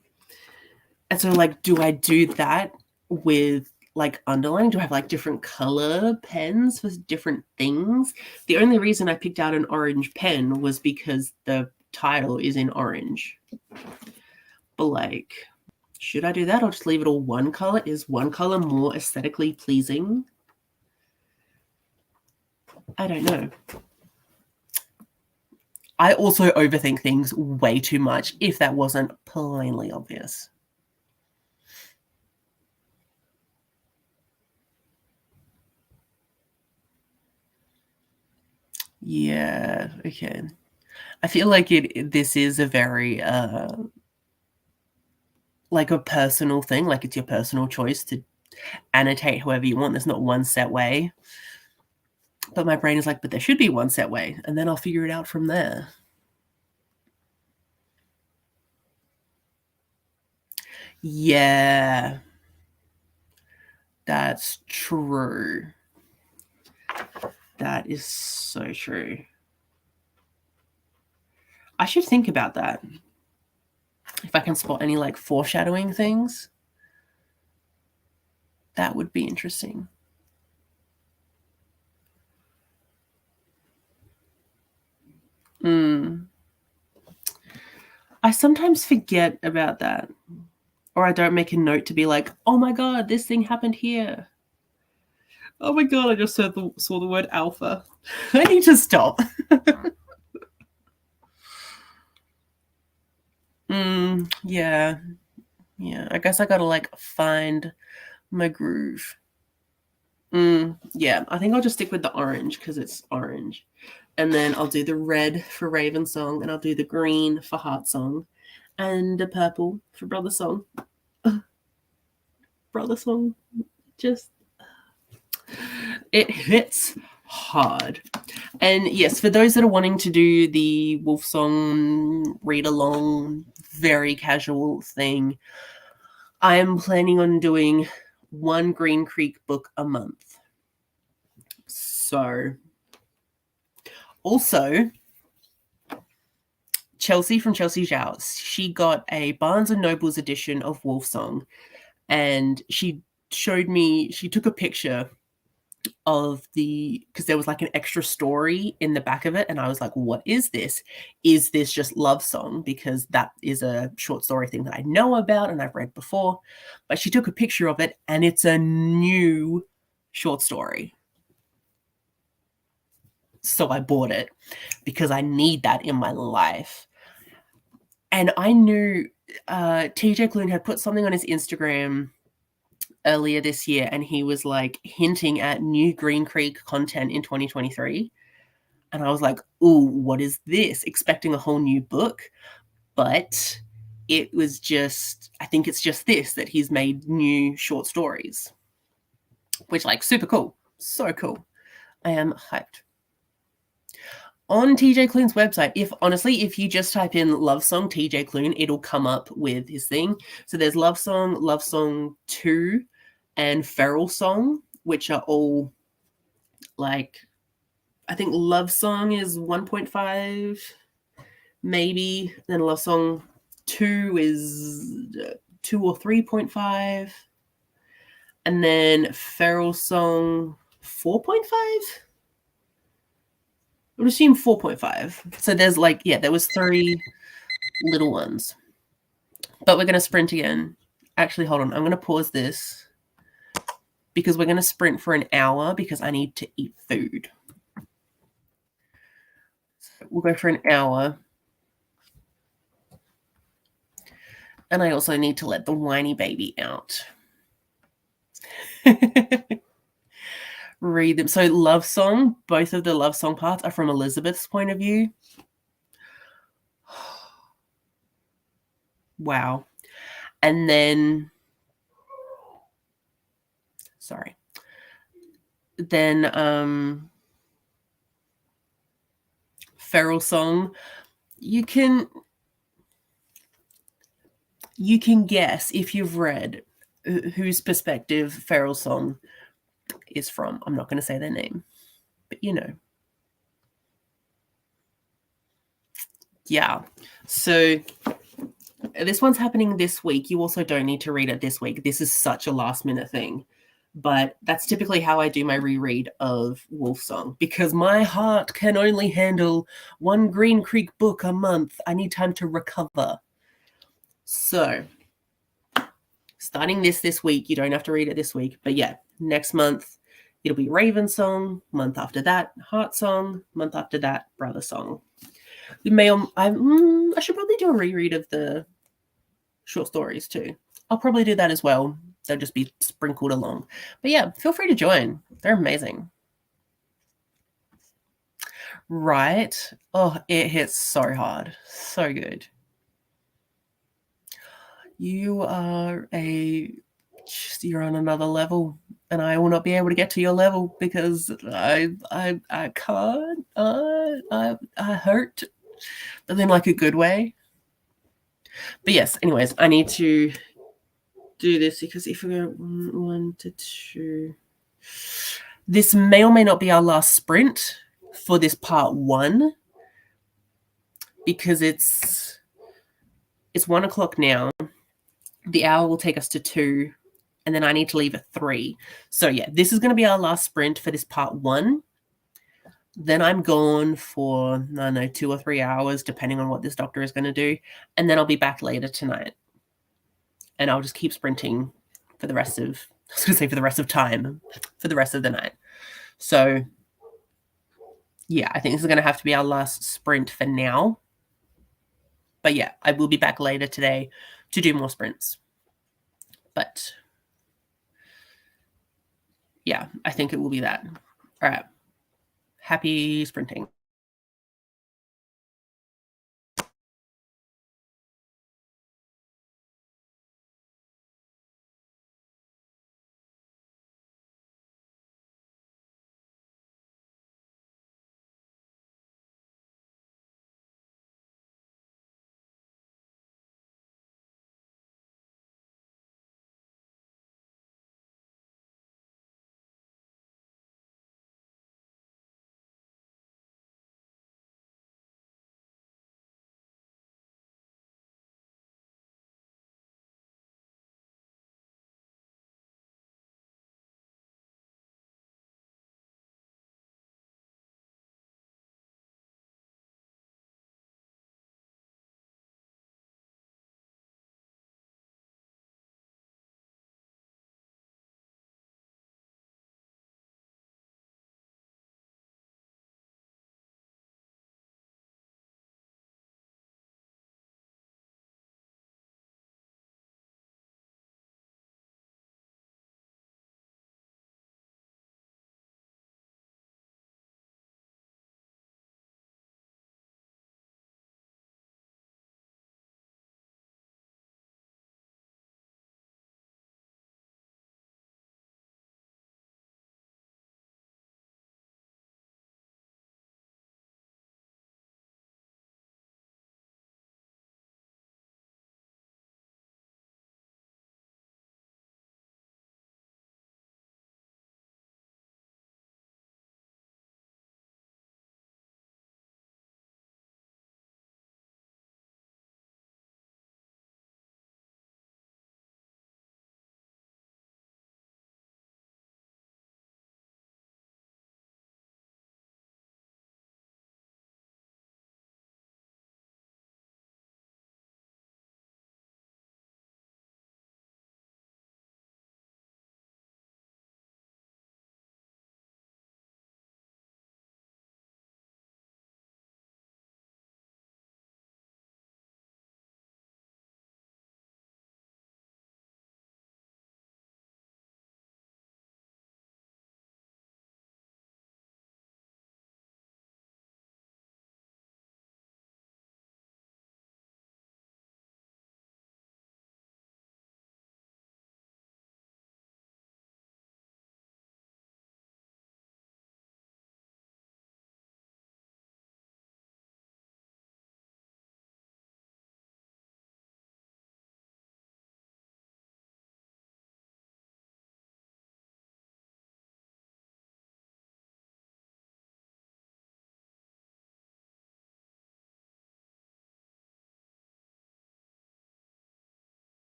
And so like, do I do that with like underlining? Do I have like different color pens for different things? The only reason I picked out an orange pen was because the title is in orange. But like, should I do that or just leave it all one color? Is one color more aesthetically pleasing? I don't know. I also overthink things way too much if that wasn't plainly obvious. Yeah, okay. I feel like this is a very like a personal thing, like it's your personal choice to annotate however you want. There's not one set way. But my brain is like, but there should be one set way, and then I'll figure it out from there. Yeah. That's true. That is so true. I should think about that. If I can spot any like foreshadowing things, that would be interesting. I sometimes forget about that. Or I don't make a note to be like, oh my god, this thing happened here. Oh my god, I just saw the word alpha. I need to stop. Yeah. Yeah, I guess I gotta like find my groove. Yeah, I think I'll just stick with the orange because it's orange. And then I'll do the red for Raven Song, and I'll do the green for Heart Song, and the purple for Brother Song. Brother Song, just it hits hard. And yes, for those that are wanting to do the Wolfsong read along, very casual thing, I am planning on doing one Green Creek book a month. So, also, Chelsea from Chelsea Zhao, she got a Barnes and Noble's edition of Wolfsong, and she showed me, she took a picture of because there was like an extra story in the back of it, and I was like, what is this? Is this just Love Song? Because that is a short story thing that I know about and I've read before. But she took a picture of it, and it's a new short story. So I bought it because I need that in my life. And I knew TJ Klune had put something on his Instagram earlier this year, and he was like hinting at new Green Creek content in 2023. And I was like, ooh, what is this? Expecting a whole new book. But it was just, I think it's just this, that he's made new short stories, which like super cool. So cool. I am hyped. On TJ Klune's website, if you just type in Love Song TJ Klune, it'll come up with his thing. So there's Love Song 2, and Feral Song, which are all like, I think Love Song is 1.5, maybe. Then Love Song 2 is 2 or 3.5. And then Feral Song 4.5? I would assume 4.5. So there's like, yeah, there was 3 little ones. But we're going to sprint again. Actually, hold on. I'm going to pause this. because we're going to sprint for an hour because I need to eat food. So we'll go for an hour. And I also need to let the whiny baby out. Read them. So love song, both of the love song parts are from Elizabeth's point of view. Wow. And then, sorry. Then feral song, you can guess if you've read whose perspective feral song is from. I'm not going to say their name, but you know. Yeah. So this one's happening this week. You also don't need to read it this week. This is such a last minute thing. But that's typically how I do my reread of Wolfsong, because my heart can only handle one Green Creek book a month. I need time to recover. So starting this week, you don't have to read it this week, but yeah, next month it'll be Raven Song, month after that Heart Song, month after that Brother Song. We may I should probably do a reread of the short stories too. I'll probably do that as well. They'll just be sprinkled along. But yeah, feel free to join. They're amazing. Right? Oh, it hits so hard. So good. You're on another level, and I will not be able to get to your level because I can't. I hurt, but in like a good way. But yes, anyways, I need to do this because if we go 1 to 2, this may or may not be our last sprint for this part 1 because it's 1 o'clock now. The hour will take us to 2, and then I need to leave at 3. So yeah, this is going to be our last sprint for this part 1. Then I'm gone for, I don't know, 2 or 3 hours, depending on what this doctor is going to do. And then I'll be back later tonight. And I'll just keep sprinting for the rest of, I was going to say for the rest of time, for the rest of the night. So yeah, I think this is going to have to be our last sprint for now. But yeah, I will be back later today to do more sprints. But yeah, I think it will be that. All right. Happy sprinting.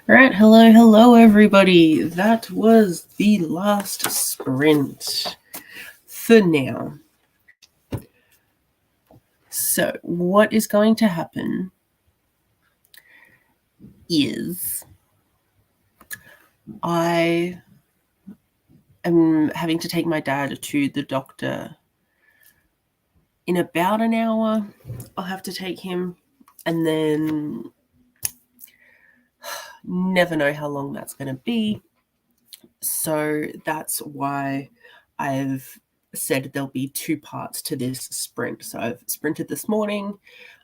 All right, hello, everybody. That was the last sprint for now. So, what is going to happen is I am having to take my dad to the doctor in about an hour. I'll have to take him, and then never know how long that's going to be. So that's why I've said there'll be 2 parts to this sprint. So I've sprinted this morning.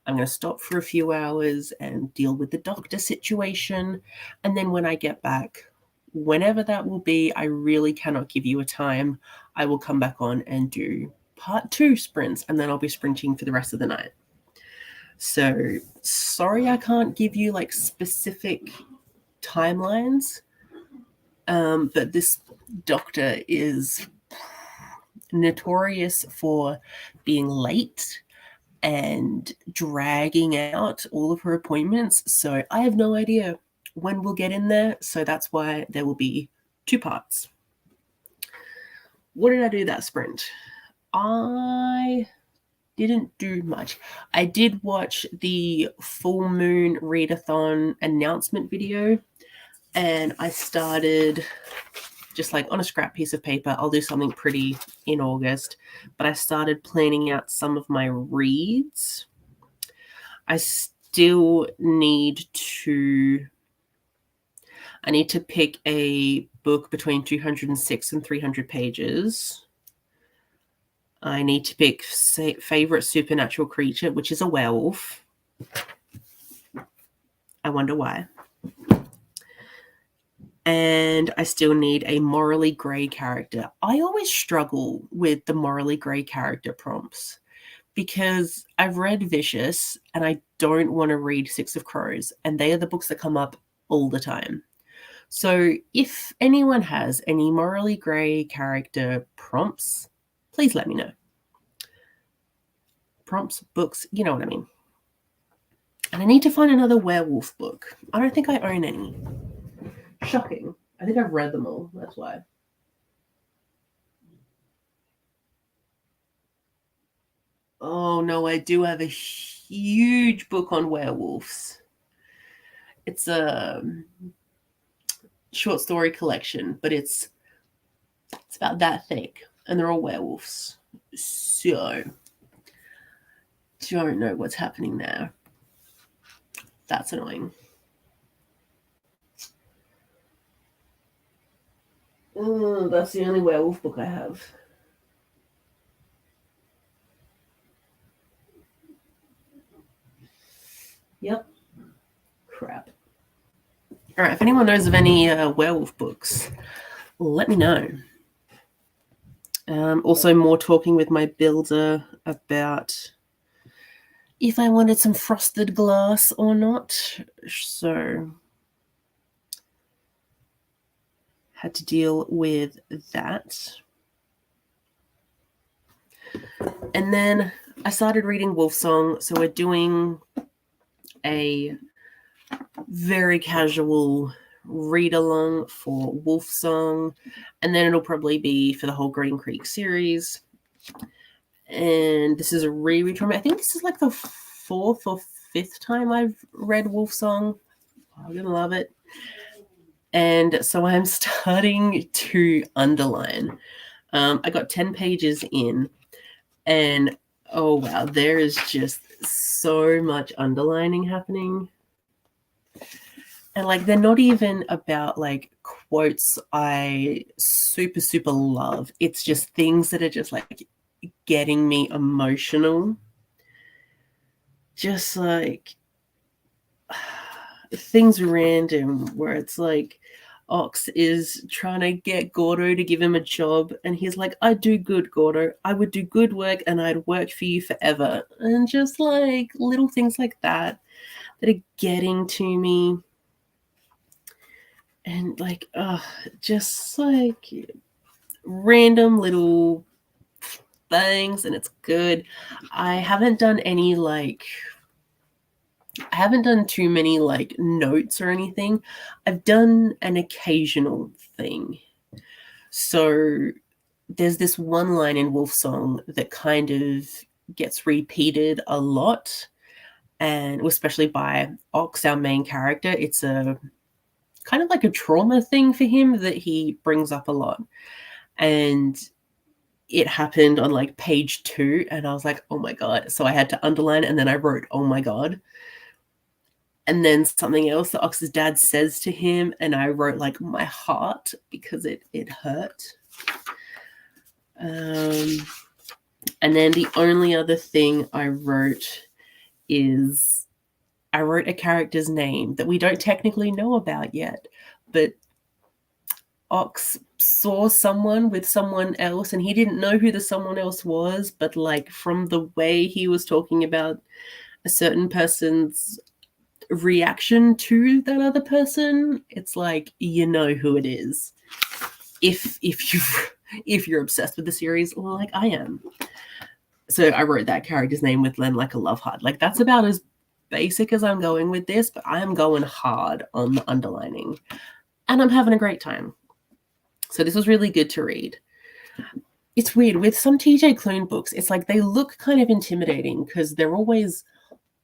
I'm going to stop for a few hours and deal with the doctor situation. And then when I get back, whenever that will be, I really cannot give you a time. I will come back on and do part 2 sprints, and then I'll be sprinting for the rest of the night. So sorry I can't give you like specific timelines. But this doctor is notorious for being late and dragging out all of her appointments. So I have no idea when we'll get in there. So that's why there will be 2 parts. What did I do that sprint? I didn't do much. I did watch the full moon readathon announcement video, and I started just like on a scrap piece of paper. I'll do something pretty in August, but I started planning out some of my reads. I still need to pick a book between 206 and 300 pages. I need to pick favorite supernatural creature, which is a werewolf. I wonder why. And I still need a morally grey character. I always struggle with the morally grey character prompts because I've read Vicious and I don't want to read Six of Crows, and they are the books that come up all the time. So if anyone has any morally grey character prompts, please let me know. Prompts, books, you know what I mean. And I need to find another werewolf book. I don't think I own any. Shocking. I think I've read them all. That's why. Oh no, I do have a huge book on werewolves. It's a short story collection, but it's about that thick, and they're all werewolves. So don't know what's happening there. That's annoying. That's the only werewolf book I have. Yep. Crap. All right, if anyone knows of any werewolf books, let me know. Also, more talking with my builder about if I wanted some frosted glass or not. So, had to deal with that. And then I started reading Wolfsong. So, we're doing a very casual read along for Wolfsong, and then it'll probably be for the whole Green Creek series. And this is a reread from it. I think this is like the 4th or 5th time I've read Wolfsong. I'm gonna love it. And so I'm starting to underline. I got 10 pages in, and oh wow, there is just so much underlining happening. And like, they're not even about like quotes I super love. It's just things that are just like getting me emotional. Just like things random where it's like Ox is trying to get Gordo to give him a job, and he's like, I do good, Gordo. I would do good work and I'd work for you forever. And just like little things like that are getting to me. And like, just like random little things, and it's good. I haven't done any like I haven't done too many like notes or anything. I've done an occasional thing. So there's this one line in Wolfsong that kind of gets repeated a lot, and especially by Ox, our main character. It's a kind of like a trauma thing for him that he brings up a lot. And it happened on like page 2, and I was like, oh my God. So I had to underline, and then I wrote, oh my God. And then something else that Ox's dad says to him, and I wrote like my heart because it hurt. And then the only other thing I wrote is I wrote a character's name that we don't technically know about yet, but Ox saw someone with someone else and he didn't know who the someone else was, but like from the way he was talking about a certain person's reaction to that other person, it's like, you know who it is. If you're obsessed with the series like I am. So I wrote that character's name with Len like a love heart. Like that's about as basic as I'm going with this, but I am going hard on the underlining and I'm having a great time. So this was really good to read. It's weird with some TJ Klune books, it's like they look kind of intimidating because they're always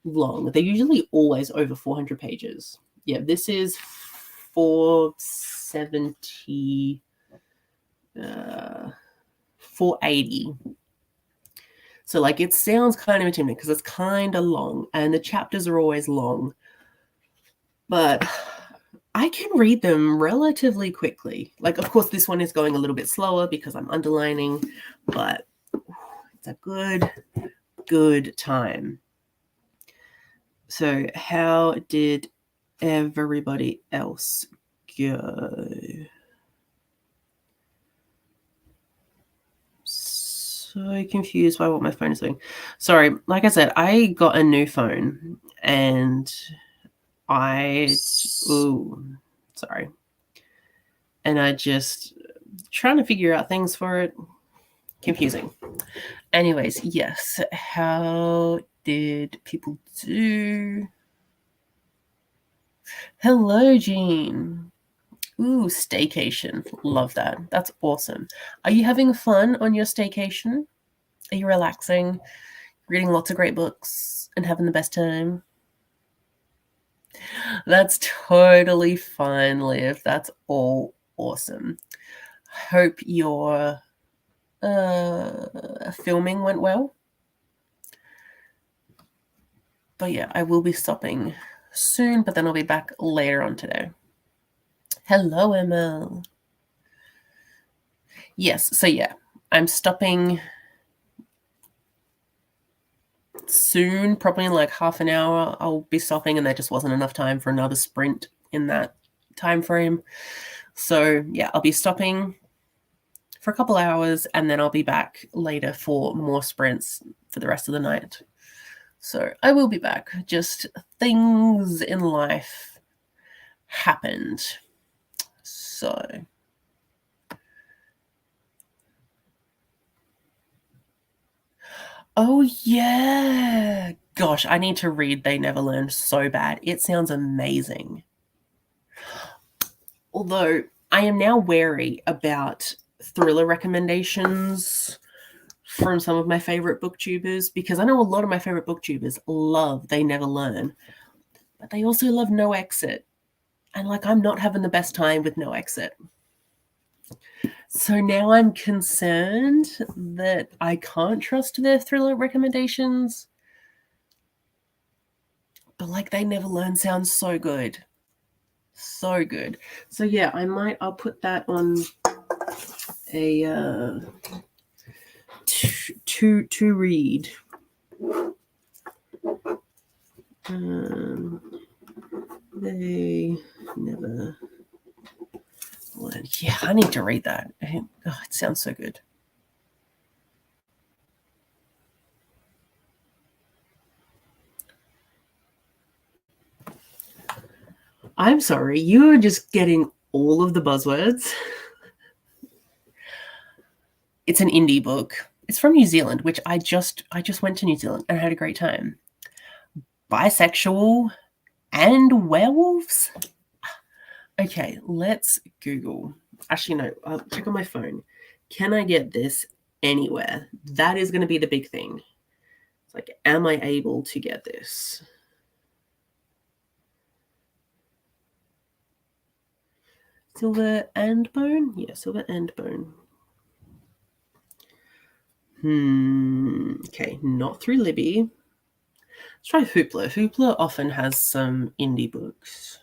long. They're usually always over 400 pages. Yeah, this is 470, 480. So like it sounds kind of intimidating because it's kind of long and the chapters are always long. But I can read them relatively quickly. Like, of course, this one is going a little bit slower because I'm underlining, but it's a good time. So how did everybody else go? So confused by what my phone is doing. Sorry, like I said, I got a new phone and sorry. And I just trying to figure out things for it. Confusing. Anyways, yes. How did people do? Hello, Jean. Ooh, staycation. Love that. That's awesome. Are you having fun on your staycation? Are you relaxing, reading lots of great books, and having the best time? That's totally fine, Liv. That's all awesome. Hope your filming went well. But yeah, I will be stopping soon, but then I'll be back later on today. Hello, ML. Yes, so yeah, I'm stopping soon, probably in like half an hour. I'll be stopping, and there just wasn't enough time for another sprint in that time frame. So yeah, I'll be stopping for a couple hours, and then I'll be back later for more sprints for the rest of the night. So I will be back. Just things in life happened. So oh yeah. Gosh, I need to read They Never Learned so bad. It sounds amazing. Although I am now wary about thriller recommendations from some of my favorite booktubers because I know a lot of my favorite booktubers love They Never Learn, but they also love No Exit. And like I'm not having the best time with No Exit. So now I'm concerned that I can't trust their thriller recommendations. But like They Never Learn sounds so good. So good. So yeah, I'll put that on a to read. They never learned. Yeah, I need to read that. Oh, it sounds so good. I'm sorry, you are just getting all of the buzzwords. It's an indie book. It's from New Zealand, which I just went to New Zealand and had a great time. bisexual and werewolves? Okay, let's Google. Actually, no, I'll check on my phone. Can I get this anywhere? That is going to be the big thing. It's like, am I able to get this? Silver and bone? Yeah, silver and bone. Okay, not through Libby. Let's try Hoopla. Hoopla often has some indie books.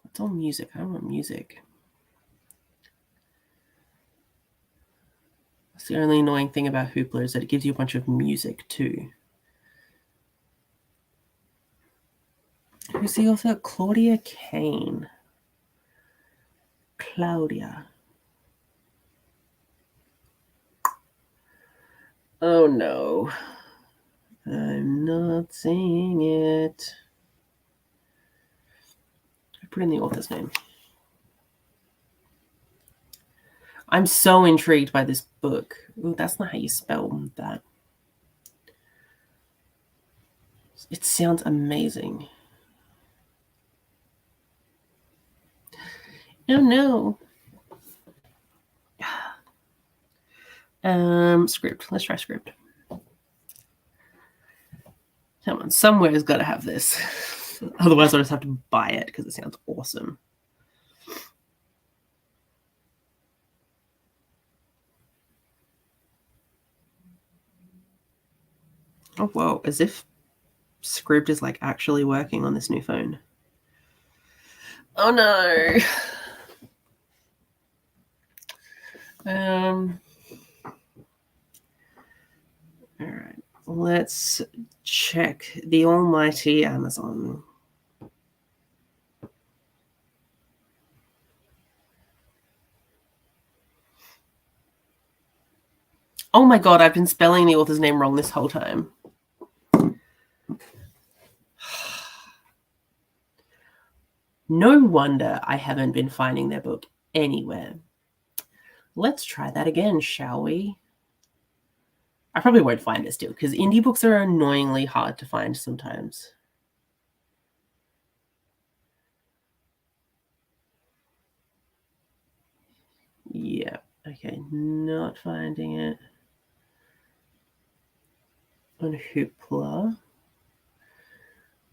It's all music. I don't want music. That's the only annoying thing about Hoopla is that it gives you a bunch of music too. Who's the author? Claudia Kane. Claudia. Oh no. I'm not seeing it. I put in the author's name. I'm so intrigued by this book. Ooh, that's not how you spell that. It sounds amazing. Oh no. Script. Let's try script. Come on, somewhere's got to have this. Otherwise, I'll just have to buy it because it sounds awesome. Oh, whoa. As if Script is like actually working on this new phone. Oh no. All right. Let's check the almighty Amazon. Oh my god, I've been spelling the author's name wrong this whole time. No wonder I haven't been finding their book anywhere. Let's try that again, shall we? I probably won't find it still because indie books are annoyingly hard to find sometimes. Yeah, okay, not finding it. On Hoopla.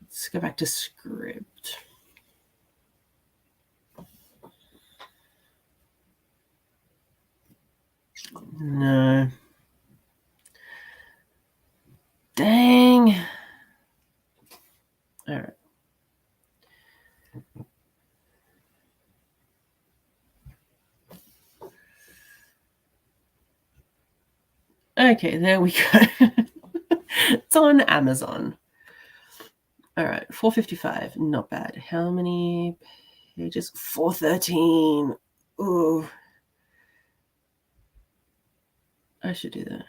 Let's go back to script. No. Dang. All right. Okay, there we go. It's on Amazon. All right, 455, not bad. How many pages? 413. Ooh. I should do that.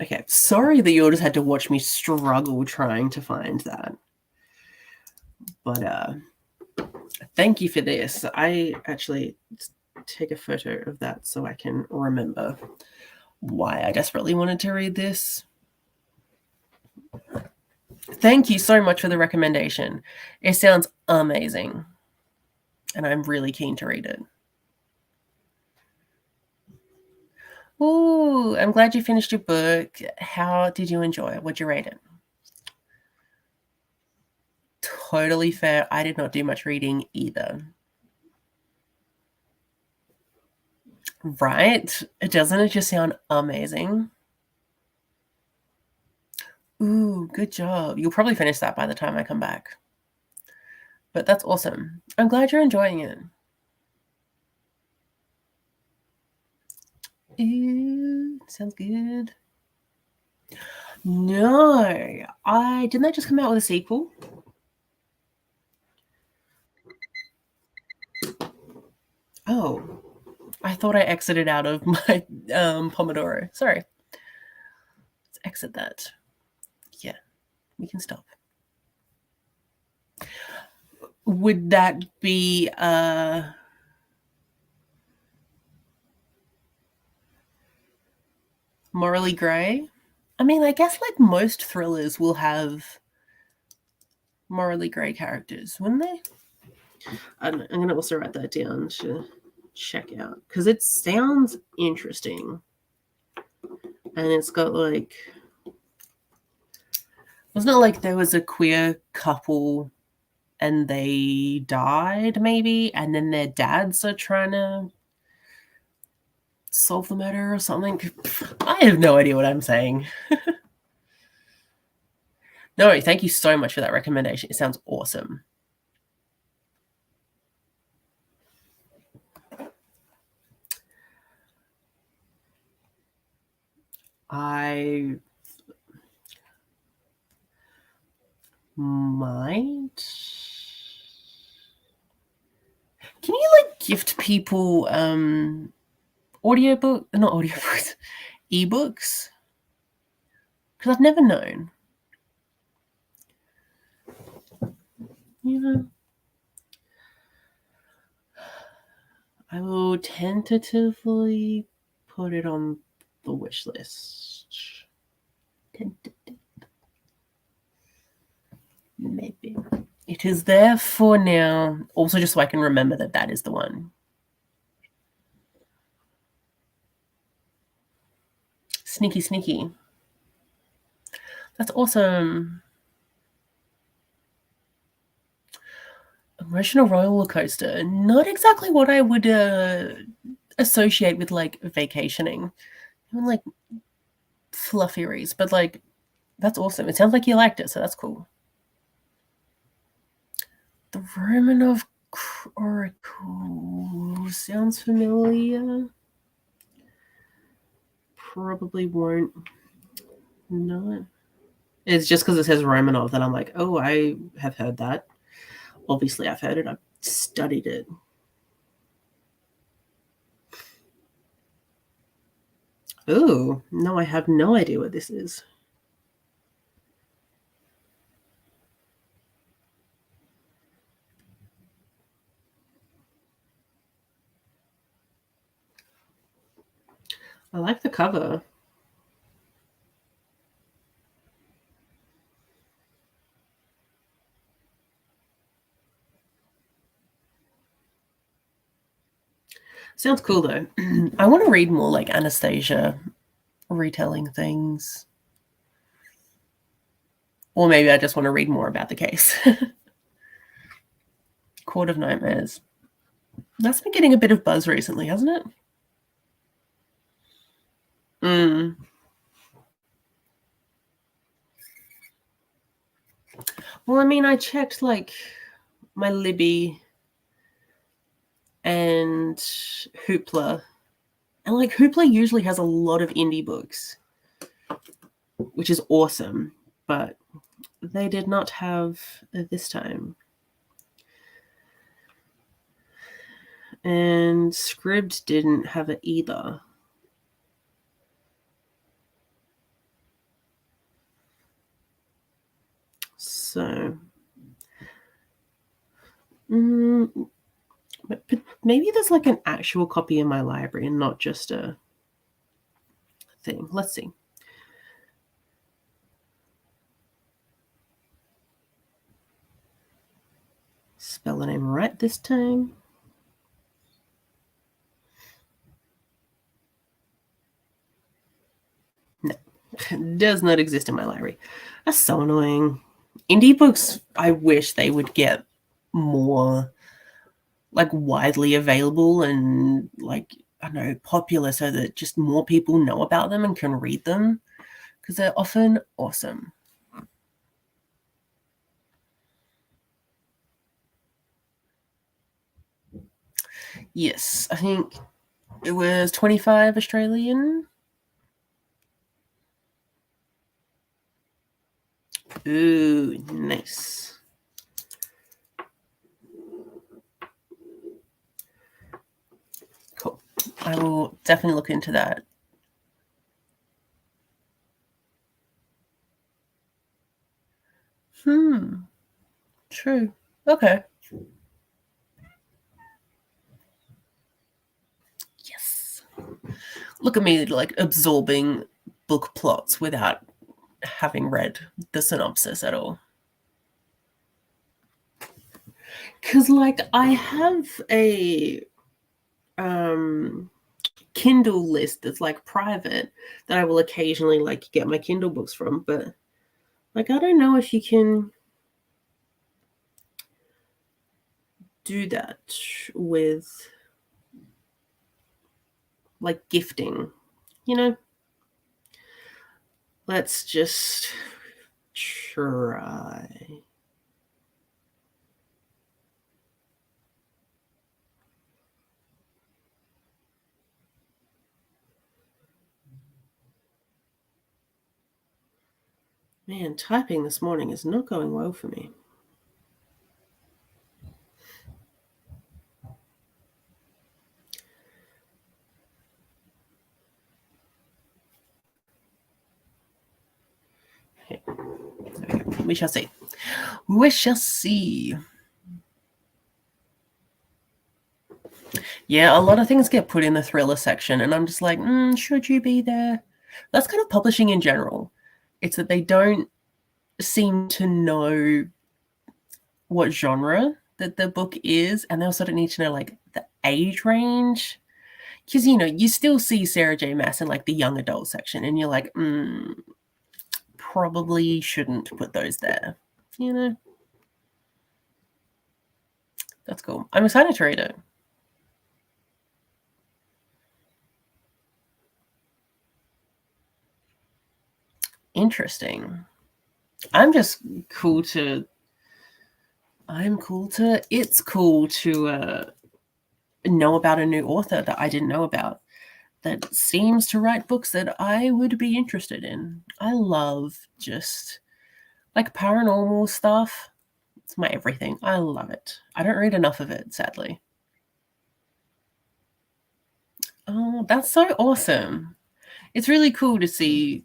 Okay, sorry that you all just had to watch me struggle trying to find that. But thank you for this. I actually take a photo of that so I can remember why I desperately wanted to read this. Thank you so much for the recommendation. It sounds amazing. And I'm really keen to read it. Ooh, I'm glad you finished your book. How did you enjoy it? What'd you rate it? Totally fair. I did not do much reading either. Right? Doesn't it just sound amazing? Ooh, good job. You'll probably finish that by the time I come back. But that's awesome. I'm glad you're enjoying it. Ew, sounds good. No, didn't they just come out with a sequel? Oh, I thought I exited out of my Pomodoro. Sorry. Let's exit that. Yeah, we can stop. Would that be morally grey? I mean, I guess like most thrillers will have morally grey characters, wouldn't they? I'm going to also write that down to check out because it sounds interesting. And it's got like, wasn't it like there was a queer couple and they died maybe, and then their dads are trying to solve the murder or something? I have no idea what I'm saying. No, thank you so much for that recommendation. It sounds awesome. I might. Can you like gift people audiobook, not audiobooks, ebooks? Because I've never known. You know, I will tentatively put it on the wish list. Maybe. It is there for now. Also, just so I can remember that that is the one. Sneaky, sneaky. That's awesome. Emotional roller coaster. Not exactly what I would associate with like vacationing. Even like fluffy reads, but like that's awesome. It sounds like you liked it, so that's cool. The Romanov Oracle sounds familiar. Probably won't know it. It's just because it says Romanov that I'm like, oh, I have heard that. Obviously, I've heard it. I've studied it. Oh, no, I have no idea what this is. I like the cover. Sounds cool though. I want to read more like Anastasia retelling things. Or maybe I just want to read more about the case. Court of Nightmares. That's been getting a bit of buzz recently, hasn't it? Mm. Well, I mean, I checked like my Libby and Hoopla. And like Hoopla usually has a lot of indie books, which is awesome, but they did not have this time. And Scribd didn't have it either. So but maybe there's like an actual copy in my library and not just a thing. Let's see. Spell the name right this time. No, does not exist in my library. That's so annoying. Indie books, I wish they would get more like widely available and like, I don't know, popular so that just more people know about them and can read them because they're often awesome. Yes, I think it was 25 Australian. Ooh, nice. I will definitely look into that. True. Okay. Yes. Look at me like absorbing book plots without having read the synopsis at all. Because like I have a Kindle list that's like private that I will occasionally like get my Kindle books from, but like I don't know if you can do that with like gifting, you know? Let's just try. Man, typing this morning is not going well for me. Okay. We shall see. We shall see. Yeah, a lot of things get put in the thriller section, and I'm just like, should you be there? That's kind of publishing in general. It's that they don't seem to know what genre that the book is, and they also don't need to know like the age range. Because you still see Sarah J. Maas in like the young adult section, and you're like, probably shouldn't put those there. That's cool. I'm excited to read it. Interesting. It's cool to know about a new author that I didn't know about that seems to write books that I would be interested in. I love just like paranormal stuff. It's my everything. I love it. I don't read enough of it, sadly. Oh, that's so awesome. It's really cool to see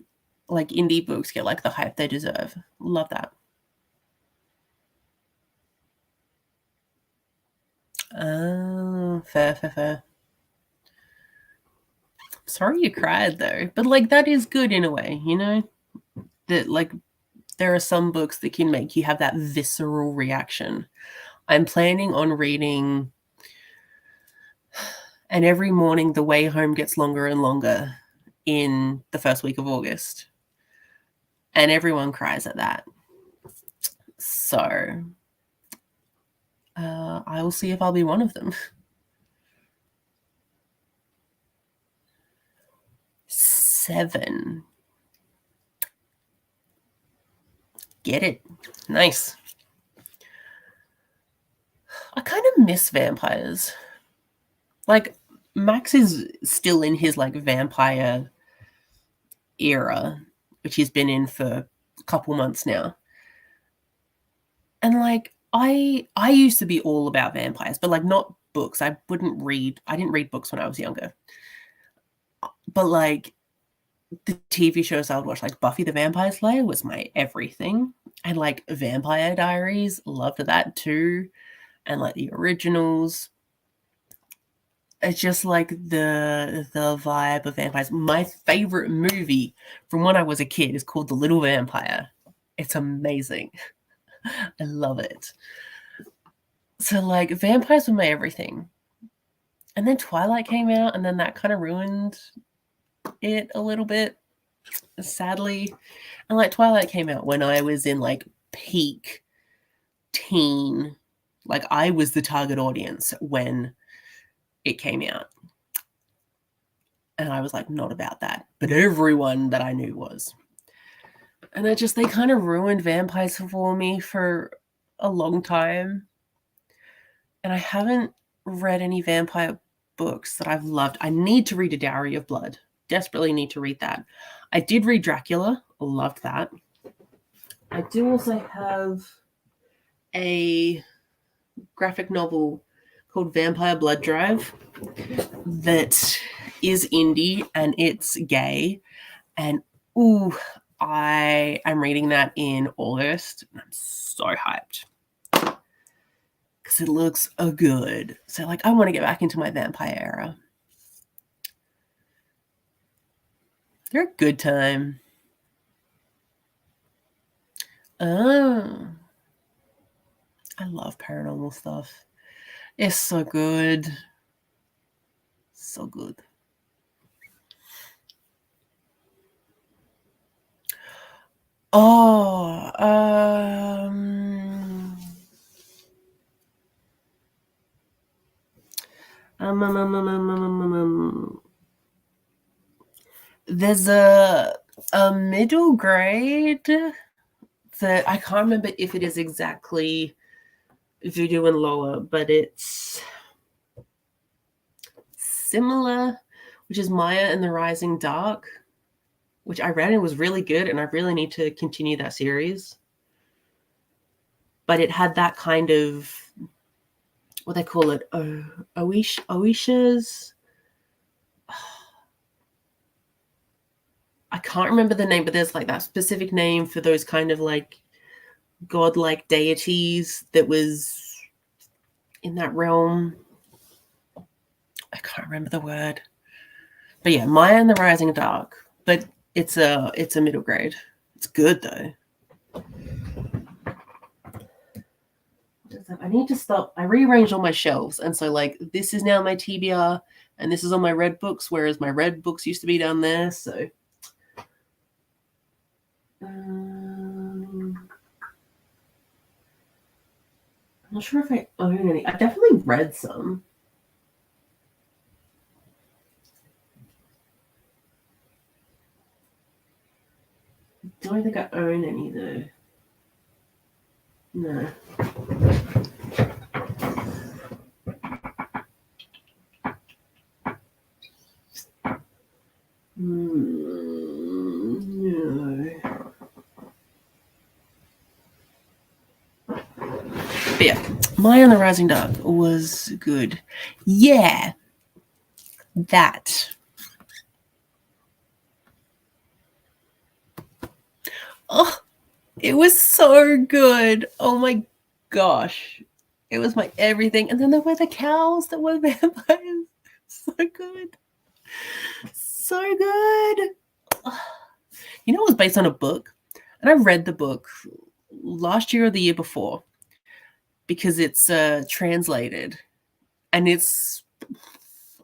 like indie books get like the hype they deserve. Love that. Oh, fair. Sorry you cried though, but like that is good in a way, that like there are some books that can make you have that visceral reaction. I'm planning on reading And Every Morning the Way Home Gets Longer and Longer in the first week of August. And everyone cries at that. So I will see if I'll be one of them. 7. Get it. Nice. I kind of miss vampires. Like, Max is still in his like vampire era, which he's been in for a couple months now. And like I used to be all about vampires, but like not books. I didn't read books when I was younger. But like the TV shows I would watch, like Buffy the Vampire Slayer was my everything. And like Vampire Diaries, loved that too. And like the originals. It's just like the vibe of vampires. My favorite movie from when I was a kid is called The Little Vampire. It's amazing. I love it. So like vampires were my everything. And then Twilight came out, and then that kind of ruined it a little bit, sadly. And like Twilight came out when I was in like peak teen. Like I was the target audience when it came out. And I was like, not about that. But everyone that I knew was. And they kind of ruined vampires for me for a long time. And I haven't read any vampire books that I've loved. I need to read A Dowry of Blood. Desperately need to read that. I did read Dracula. Loved that. I do also have a graphic novel called Vampire Blood Drive that is indie and it's gay. And ooh, I am reading that in August. I'm so hyped because it looks good. So like, I want to get back into my vampire era. They're a good time. Oh, I love paranormal stuff. It's so good. So good. Oh, there's a middle grade that I can't remember if it is exactly Voodoo and Loa, but it's similar, which is Maya and the Rising Dark, which I read and was really good, and I really need to continue that series. But it had that kind of, what they call it, Oishas. I can't remember the name, but there's like that specific name for those kind of like godlike deities that was in that realm. I can't remember the word. But yeah, Maya and the Rising Dark. But it's a middle grade. It's good though. I need to stop. I rearranged all my shelves, and so like this is now my TBR, and this is all my red books, whereas my red books used to be down there. So I'm not sure if I own any. I've definitely read some. I don't think I own any though. No. No. But yeah, Maya and the Rising Dark was good. Yeah. That. Oh, it was so good. Oh my gosh. It was my everything. And then there were the cows that were vampires. So good. So good. You know, it was based on a book. And I read the book last year or the year before because it's translated. And it's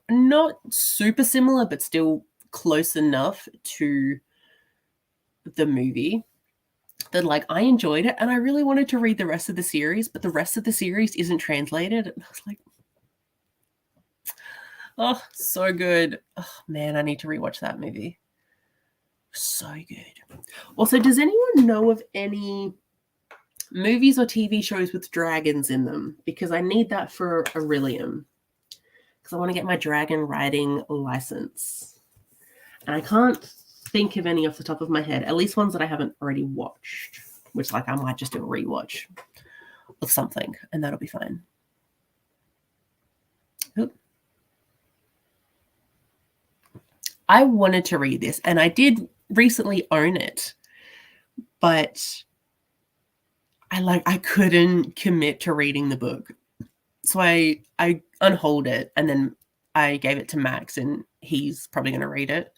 not super similar, but still close enough to the movie that like I enjoyed it and I really wanted to read the rest of the series, but the rest of the series isn't translated. And I was like, oh, so good. Oh man, I need to rewatch that movie. So good. Also, does anyone know of any movies or TV shows with dragons in them? Because I need that for Aurelium. Because I want to get my dragon riding license. And I can't think of any off the top of my head, at least ones that I haven't already watched, which like I might just do a rewatch of something and that'll be fine. Oop. I wanted to read this and I did recently own it, but I couldn't commit to reading the book. So I unhold it and then I gave it to Max and he's probably going to read it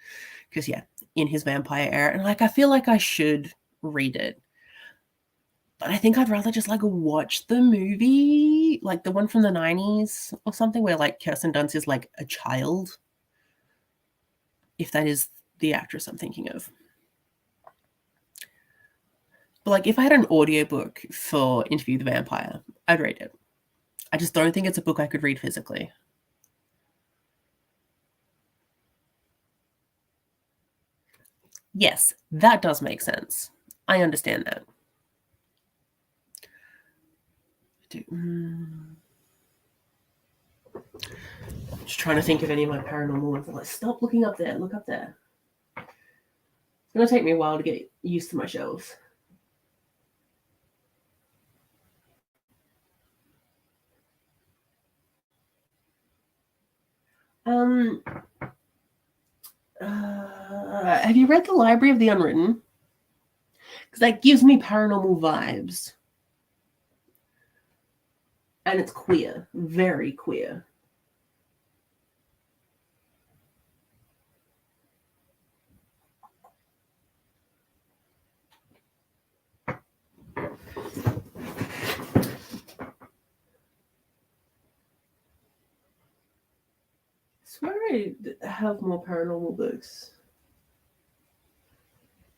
because yeah, in his vampire era. And like, I feel like I should read it, but I think I'd rather just like watch the movie, like the one from the 90s or something where like Kirsten Dunst is like a child. If that is the actress I'm thinking of. But like if I had an audiobook for Interview the Vampire, I'd read it. I just don't think it's a book I could read physically. Yes, that does make sense. I understand that. Just trying to think of any of my paranormal ones. I'm like, stop looking up there. Look up there. It's going to take me a while to get used to my shelves. Have you read The Library of the Unwritten? Because that gives me paranormal vibes. And it's queer, very queer. I swear I have more paranormal books.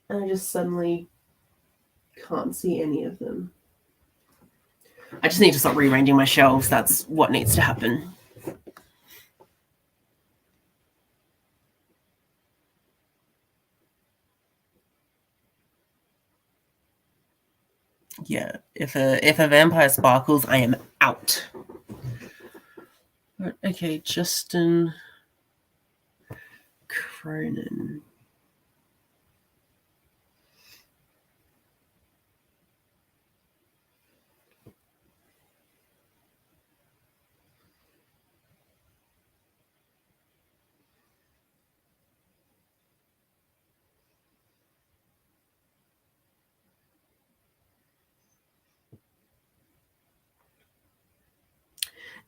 And I just suddenly can't see any of them. I just need to start rearranging my shelves. That's what needs to happen. Yeah, if a vampire sparkles, I am out. Okay, Justin Cronin.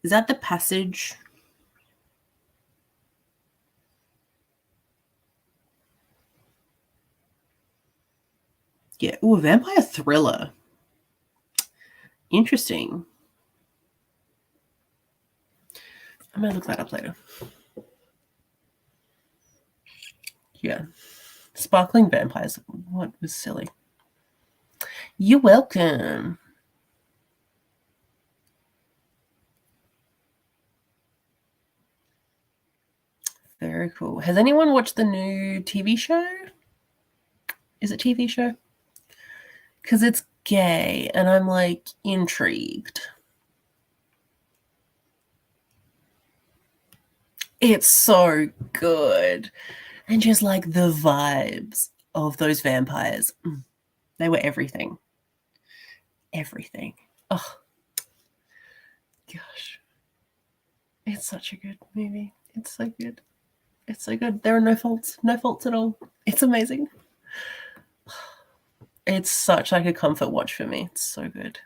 Is that The Passage? Yeah. Ooh, a vampire thriller. Interesting. I'm gonna look that up later. Yeah. Sparkling vampires. What was silly? You're welcome. Very cool. Has anyone watched the new TV show? Is it TV show? Because it's gay, and I'm like intrigued. It's so good. And just like the vibes of those vampires. They were everything. Everything. Oh, gosh. It's such a good movie. It's so good. It's so good. There are no faults. No faults at all. It's amazing. It's such like a comfort watch for me. It's so good.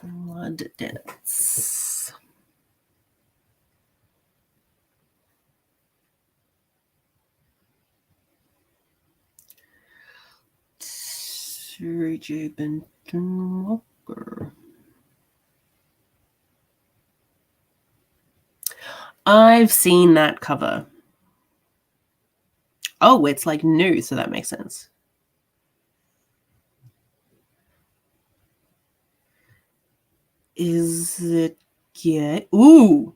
Blood Debts. Sarah J. Benton Walker. I've seen that cover. Oh, it's like new, so that makes sense. Is it gay? Ooh,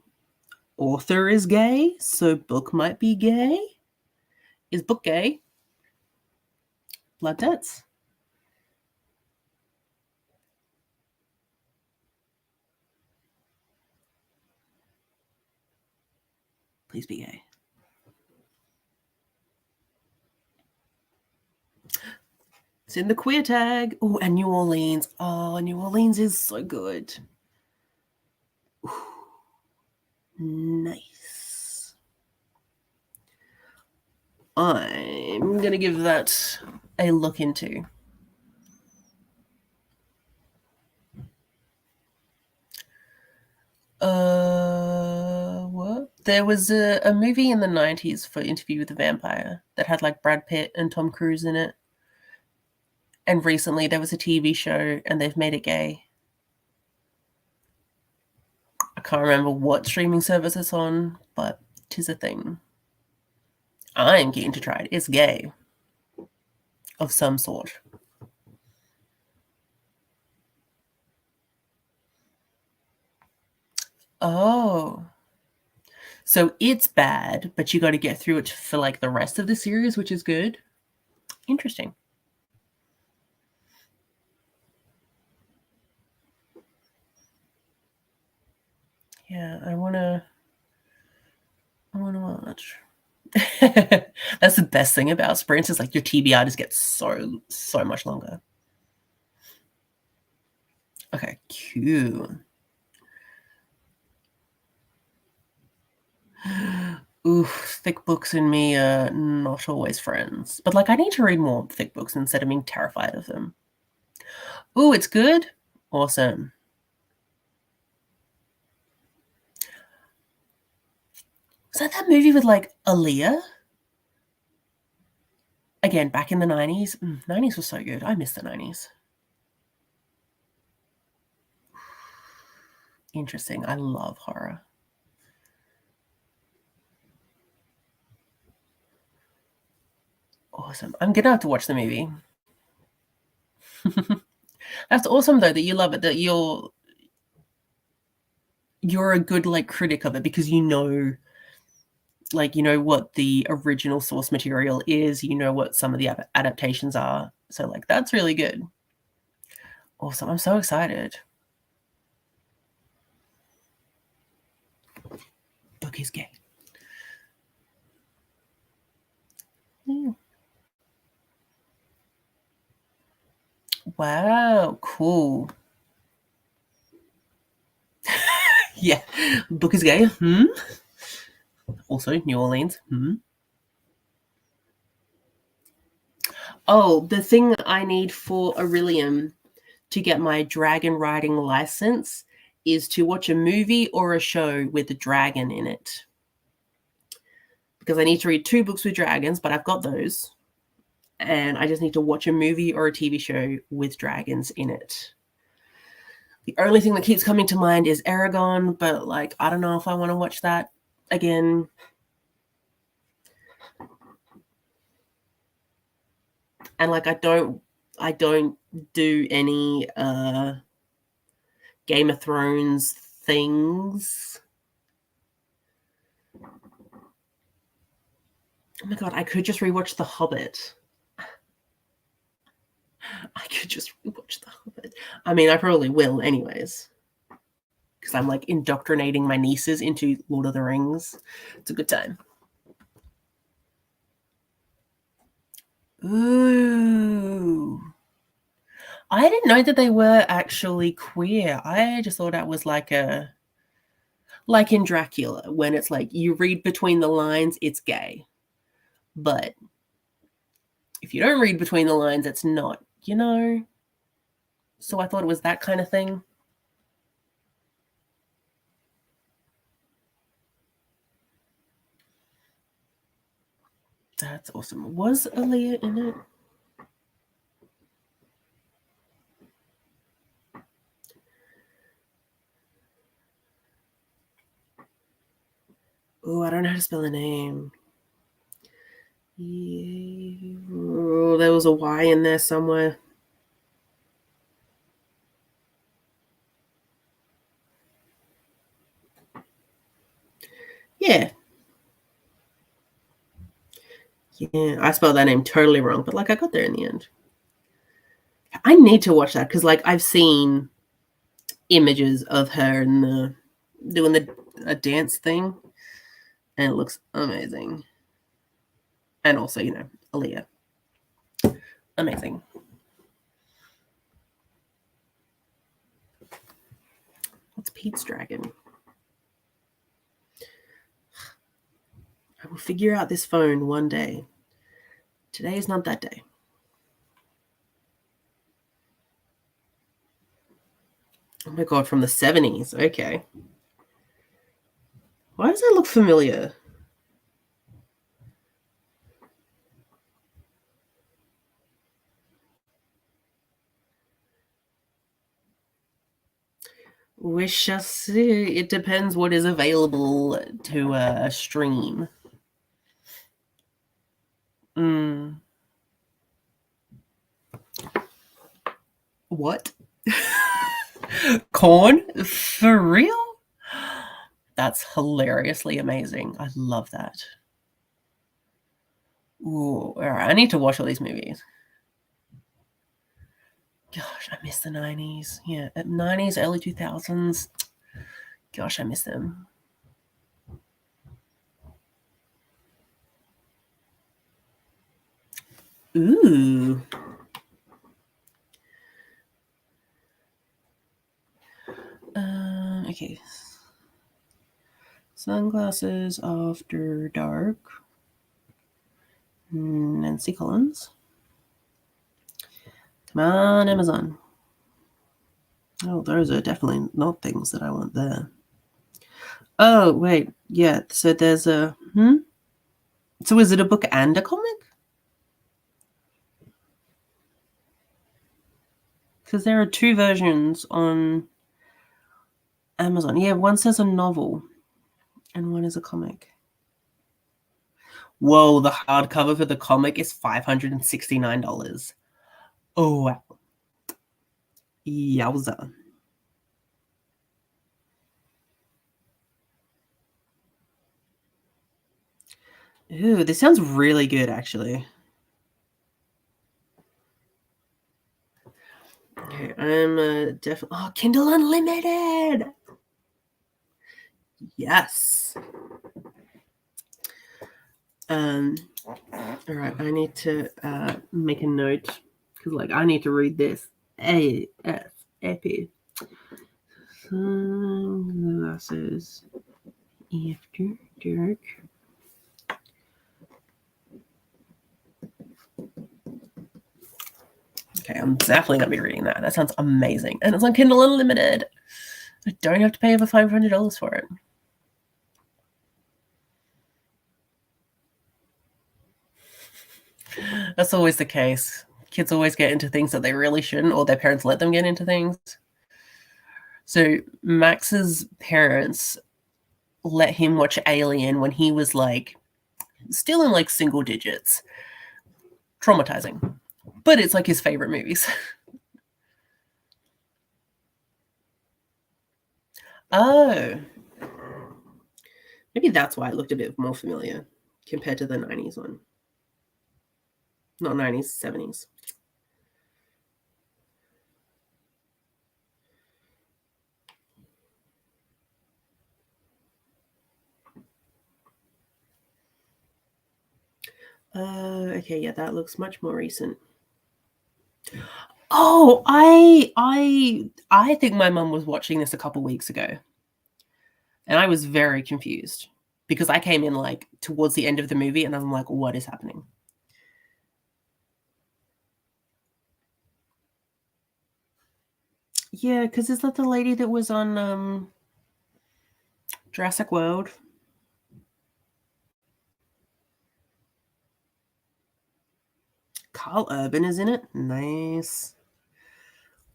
author is gay, so book might be gay. Is book gay? Blood Debts. Please be gay. It's in the queer tag. Oh, and New Orleans. Oh, New Orleans is so good. Ooh, nice. I'm going to give that a look into. What? There was a movie in the 90s for Interview with the Vampire that had like Brad Pitt and Tom Cruise in it. And recently there was a TV show and they've made it gay. I can't remember what streaming service it's on, but 'tis a thing. I'm keen to try it. It's gay. Of some sort. Oh. So it's bad, but you got to get through it for like the rest of the series, which is good. Interesting. Yeah, I want to watch. That's the best thing about sprints is like your TBR just gets so much longer. Okay, cute. Oof, thick books and me are not always friends. But like, I need to read more thick books instead of being terrified of them. Ooh, it's good? Awesome. Was that movie with like Aaliyah? Again, back in the 90s. 90s was so good. I miss the 90s. Interesting. I love horror. Awesome. I'm gonna have to watch the movie. That's awesome though that you love it, that you're a good like critic of it because you know what the original source material is, you know what some of the adaptations are. So like that's really good. Awesome. I'm so excited. Book is gay. Yeah. Wow, cool. Yeah. Book is gay. Also, New Orleans. Oh, the thing I need for Aurelium to get my dragon riding license is to watch a movie or a show with a dragon in it. Because I need to read 2 books with dragons, but I've got those. And I just need to watch a movie or a TV show with dragons in it. The only thing that keeps coming to mind is Aragon, but like I don't know if I want to watch that again. And like I don't do any Game of Thrones things. Oh my god, I could just rewatch The Hobbit. I could just rewatch The Hobbit. I mean, I probably will anyways. Because I'm like indoctrinating my nieces into Lord of the Rings. It's a good time. Ooh. I didn't know that they were actually queer. I just thought that was like in Dracula, when it's like you read between the lines, it's gay. But if you don't read between the lines, it's not, So I thought it was that kind of thing. That's awesome. Was Aaliyah in it? Oh, I don't know how to spell the name. Oh, there was a Y in there somewhere. Yeah. Yeah, I spelled that name totally wrong, but like I got there in the end. I need to watch that because like I've seen images of her and doing a dance thing, and it looks amazing. And also, Aaliyah, amazing. What's Pete's dragon? I will figure out this phone one day. Today is not that day. Oh my god, from the 70s. Okay. Why does that look familiar? We shall see. It depends what is available to stream. What? Corn? For real? That's hilariously amazing. I love that. Ooh, all right. I need to watch all these movies. Gosh, I miss the 90s. Yeah, 90s, early 2000s. Gosh, I miss them. Ooh. Okay. Sunglasses After Dark. Nancy Collins. Come on, Amazon. Oh, those are definitely not things that I want there. Oh, wait. Yeah, so there's a... So is it a book and a comic? Because there are two versions on Amazon. Yeah, one says a novel and one is a comic. Whoa, the hardcover for the comic is $569. Oh, wow. Yowza. Ooh, this sounds really good, actually. Okay, I'm definitely... Oh, Kindle Unlimited! Yes. All right, I need to make a note because, like, I need to read this ASAP. Sunglasses After Dark. Okay, I'm definitely gonna be reading that. That sounds amazing, and it's on Kindle Unlimited. I don't have to pay over $500 for it. That's always the case. Kids always get into things that they really shouldn't, or their parents let them get into things. So Max's parents let him watch Alien when he was like still in like single digits. Traumatizing. But it's like his favorite movies. Oh. Maybe that's why it looked a bit more familiar compared to the 90s one. Not 90s, 70s. Okay, yeah, that looks much more recent. Oh, I think my mum was watching this a couple weeks ago. And I was very confused because I came in like towards the end of the movie and I'm like, what is happening? Yeah, because is that the lady that was on Jurassic World? Carl Urban is in it. Nice.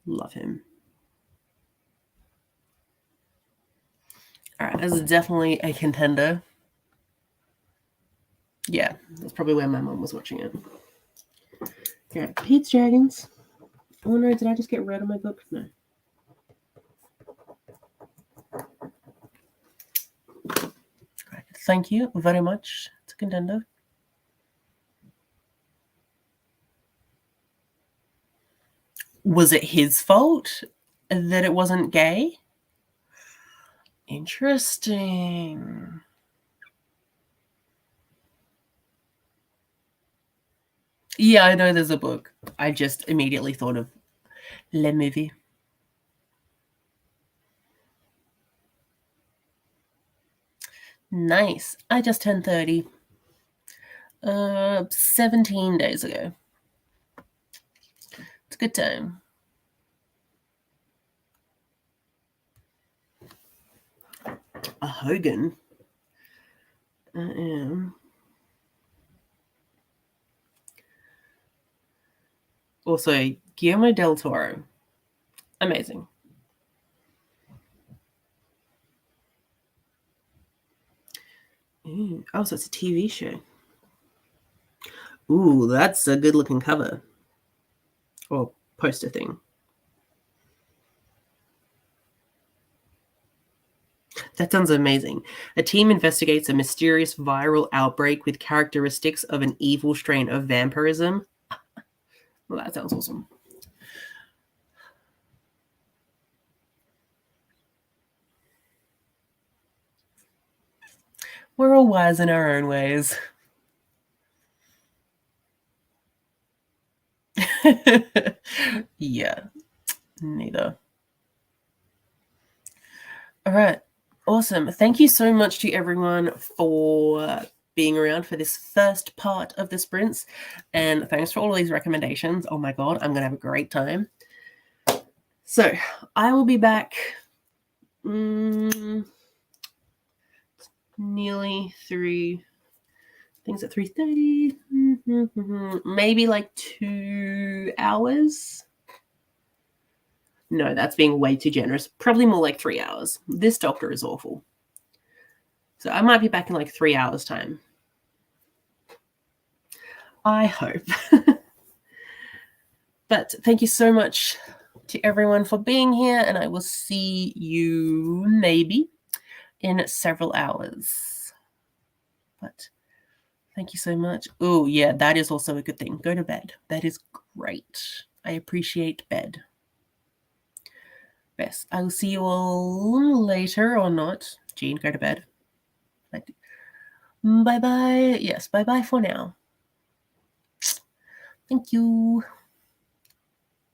Love him. All right, this is definitely a contender. Yeah, that's probably where my mom was watching it. Yeah, Pete's Dragons. Oh no, did I just get rid of my book? No. Right, thank you very much. It's a contender. Was it his fault that it wasn't gay? Interesting. Yeah, I know there's a book. I just immediately thought of Le Movie. Nice. I just turned 30. 17 days ago. It's a good time. A Hogan? I am. Also, Guillermo del Toro. Amazing. Ooh. Oh, so it's a TV show. Ooh, that's a good looking cover. Or poster thing. That sounds amazing. A team investigates a mysterious viral outbreak with characteristics of an evil strain of vampirism. Well, that sounds awesome. We're all wise in our own ways. Yeah, neither. All right. Awesome. Thank you so much to everyone for being around for this first part of the sprints. And thanks for all of these recommendations. Oh my God, I'm going to have a great time. So I will be back nearly 3, things at 3:30, maybe like 2 hours. No, that's being way too generous. Probably more like 3 hours. This doctor is awful. So I might be back in like 3 hours' time. I hope. But thank you so much to everyone for being here, and I will see you maybe in several hours. But thank you so much. Oh, yeah, that is also a good thing. Go to bed. That is great. I appreciate bed. Yes, I will see you all later or not. Jean, go to bed. Bye-bye. Yes, bye-bye for now. Thank you.